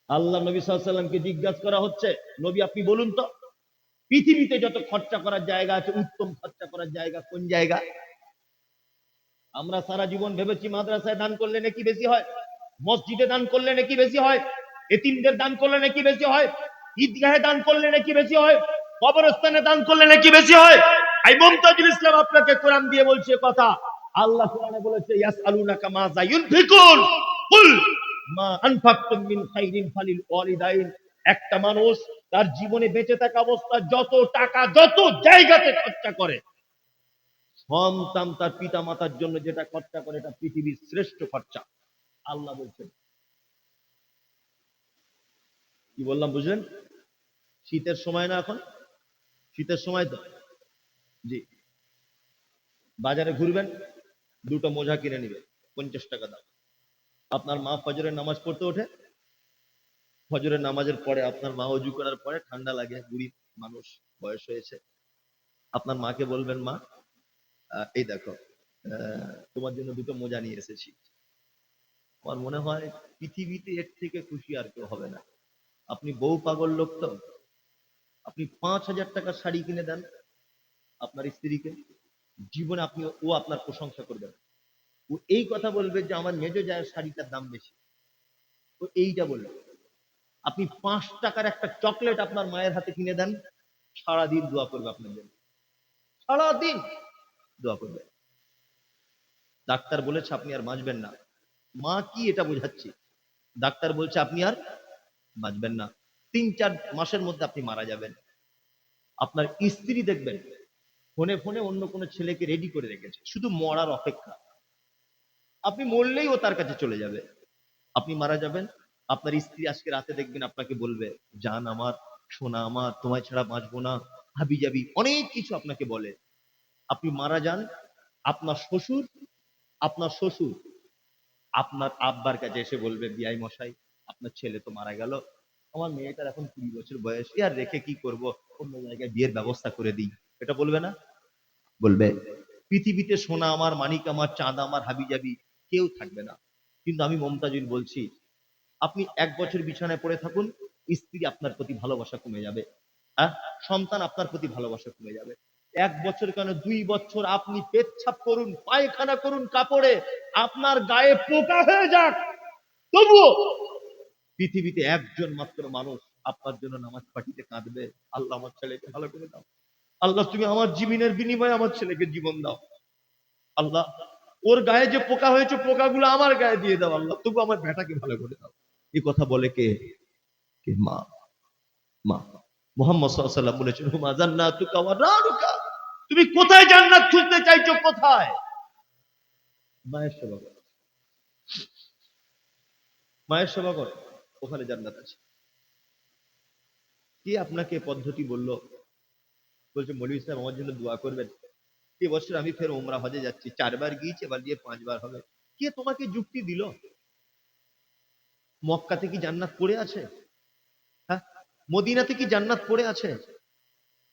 আল্লাহ নবী সাল্লাল্লাহু আলাইহি সাল্লামকে জিজ্ঞাসা করা হচ্ছে, নবী আপনি বলুন তো পৃথিবীতে যত খরচা করার জায়গা আছে, উত্তম খরচা করার জায়গা কোন জায়গা? আমরা সারা জীবন ভেবেছি মাদ্রাসায় দান করলে নাকি বেশি হয়, মসজিদে দান করলে নাকি বেশি হয়, এতিমদের দান করলে নাকি বেশি হয়, ঈদগাহে দান করলে নাকি বেশি হয়, কবরস্থানে দান করলে নাকি বেশি হয়। এই মুমতাজুল ইসলাম আপনাকে কোরআন দিয়ে বলছে কথা। আল্লাহ কোরআনে বলেছে ইয়াসআলুনাকা মাযা ইউনফিকুন কুল মা আনফাকতুম মিন খাইরিন ফালিল ওয়ালিদাইন। একটা মানুষ তার জীবনে বেঁচে থাকা অবস্থা যত টাকা যত জায়গাতে খরচা করে, সন্তান তার পিতা মাতার জন্য যেটা খরচা করে এটা পৃথিবীর শ্রেষ্ঠ খরচা। আল্লাহ বলছেন। কি বললাম বুঝলেন? শীতের সময় না, এখন শীতের সময় তো, জি, বাজারে ঘুরবেন, দুটো মোজা কিনে নিবেন, 50 টাকা দাম। আপনার মা ফজরের নামাজ পড়তে ওঠে, ফজরের নামাজের পরে আপনার মা ওযু করার পরে ঠান্ডা লাগে, বুড়ি মানুষ, বয়স হয়েছে, আপনার মাকে বলবেন, মা এই দেখো তোমার জন্য দুটো মোজা নিয়ে এসেছি। আমার মনে হয় পৃথিবীতে এর থেকে খুশি আর কেউ হবে না। আপনি বউ পাগল লোক তো, আপনি 5,000 টাকার শাড়ি কিনে দেন আপনার স্ত্রীকে, জীবনে আপনি ও আপনার প্রশংসা করবে না। ও এই কথা বলবে যে আমার মেজো জায়ের শাড়িটার দাম বেশি, ও এইটা বলবে। আপনি 5 টাকার একটা চকলেট আপনার মায়ের হাতে কিনে দেন, সারাদিন দোয়া করবে আপনার জন্য, সারাদিন দোয়া করবে। ডাক্তার বলেছে আপনি আর বাঁচবেন না, মা কি এটা বোঝাচ্ছি, ডাক্তার বলছে আপনি আর বাঁচবেন না, 3-4 মাসের মধ্যে আপনি মারা যাবেন। আপনার স্ত্রী দেখবেন ফোনে ফোনে অন্য কোনো ছেলেকে রেডি করে রেখেছে, শুধু মরার অপেক্ষা। আপনি মরলেই ও তার কাছে চলে যাবে, আপনি মারা যাবেন। আপনার স্ত্রী আজকে রাতে দেখবেন আপনাকে বলবে, জান আমার, সোনা আমার, তোমায় ছাড়া বাঁচবো না, হাবি যাবি, অনেক কিছু আপনাকে বলে। আপনি মারা যান, আপনার শ্বশুর আপনার আব্বার কাছে এসে বলবে, বিআই মশাই আপনার ছেলে তো মারা গেল, আমার মেয়েটার এখন 20 বছর বয়স, আর রেখে কি করব, অন্য জায়গায় বিয়ের ব্যবস্থা করে দিই। এটা বলবে না? বলবে। পৃথিবীতে সোনা আমার, মানিক আমার, চাঁদ আমার, হাবি যাবি কেউ থাকবে না। কিন্তু আমি মমতাজুল বলছি, আপনি 1 বছর বিছানায় পড়ে থাকুন, স্ত্রী আপনার প্রতি ভালোবাসা কমে যাবে, হ্যাঁ, সন্তান আপনার প্রতি ভালোবাসা কমে যাবে। 1 বছর কেন 2 বছর আপনি পেচ্ছাপ করুন, পায়খানা করুন কাপড়ে, আপনার গায়ে পোকা হয়ে যাক, তবুও পৃথিবীতে একজন মাত্র মানুষ আপনার জন্য নামাজ পাঠিয়ে কাঁদবে, আল্লাহ আমার ছেলেকে ভালো করে দাও, আল্লাহ তুমি আমার জীবনের বিনিময়ে আমার ছেলেকে জীবন দাও, আল্লাহ ওর গায়ে যে পোকা হয়েছে পোকাগুলো আমার গায়ে দিয়ে দাও আল্লাহ, তবু আমার বেটাকে ভালো করে দাও। এই কথা বলে কে? কে? মা। মা। মুহাম্মদ সাল্লাল্লাহু আলাইহি ওয়াসাল্লাম বলেছেন, হুমা জান্নাতুকা ওয়া নারুকা। তুমি কোথায় জান্নাত খুঁজতে চাইছো? কোথায়? মায়ের সেবা করো, মায়ের সেবা করো, ওখানে জান্নাত আছে। কে আপনাকে পদ্ধতি বললো? বলছে মৌলভী সাহেব আমার জন্য দোয়া করবেন, এবছর আমি ফের ওমরা হজে যাচ্ছি, 4 বার গিয়েছি, এবার দিয়ে 5 বার হবে। কে তোমাকে যুক্তি দিল? মক্কাতে কি জান্নাত পড়ে আছে? হ্যাঁ, মদিনাতে কি জান্নাত পড়ে আছে?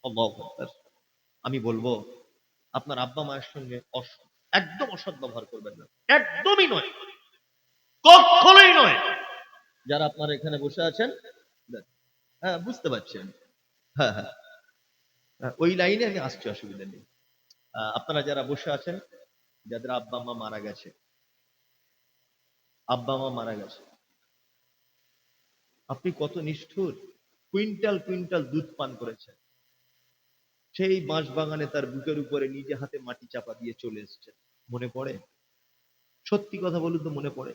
আল্লাহু আকবার। আমি বলবো আপনার আব্বা মায়ের সঙ্গে একদম অসৎ ব্যবহার করবেন না, একদমই নয়, কখনোই নয়। যারা আপনারা এখানে বসে আছেন, হ্যাঁ বুঝতে পারছেন, হ্যাঁ হ্যাঁ ওই লাইনে আমি আসছি, অসুবিধা নেই। আপনারা যারা বসে আছেন, যাদের আব্বা মা মারা গেছে, আব্বা মা মারা গেছে, আপনি কত নিষ্ঠুর, কুইন্টাল কুইন্টাল দুধ পান করেছেন, সেই বাঁশ বাগানে তার বুকের উপরে নিজে হাতে মাটি চাপা দিয়ে চলে এসেছেন। মনে পড়ে? সত্যি কথা বলুন তো, মনে পড়ে?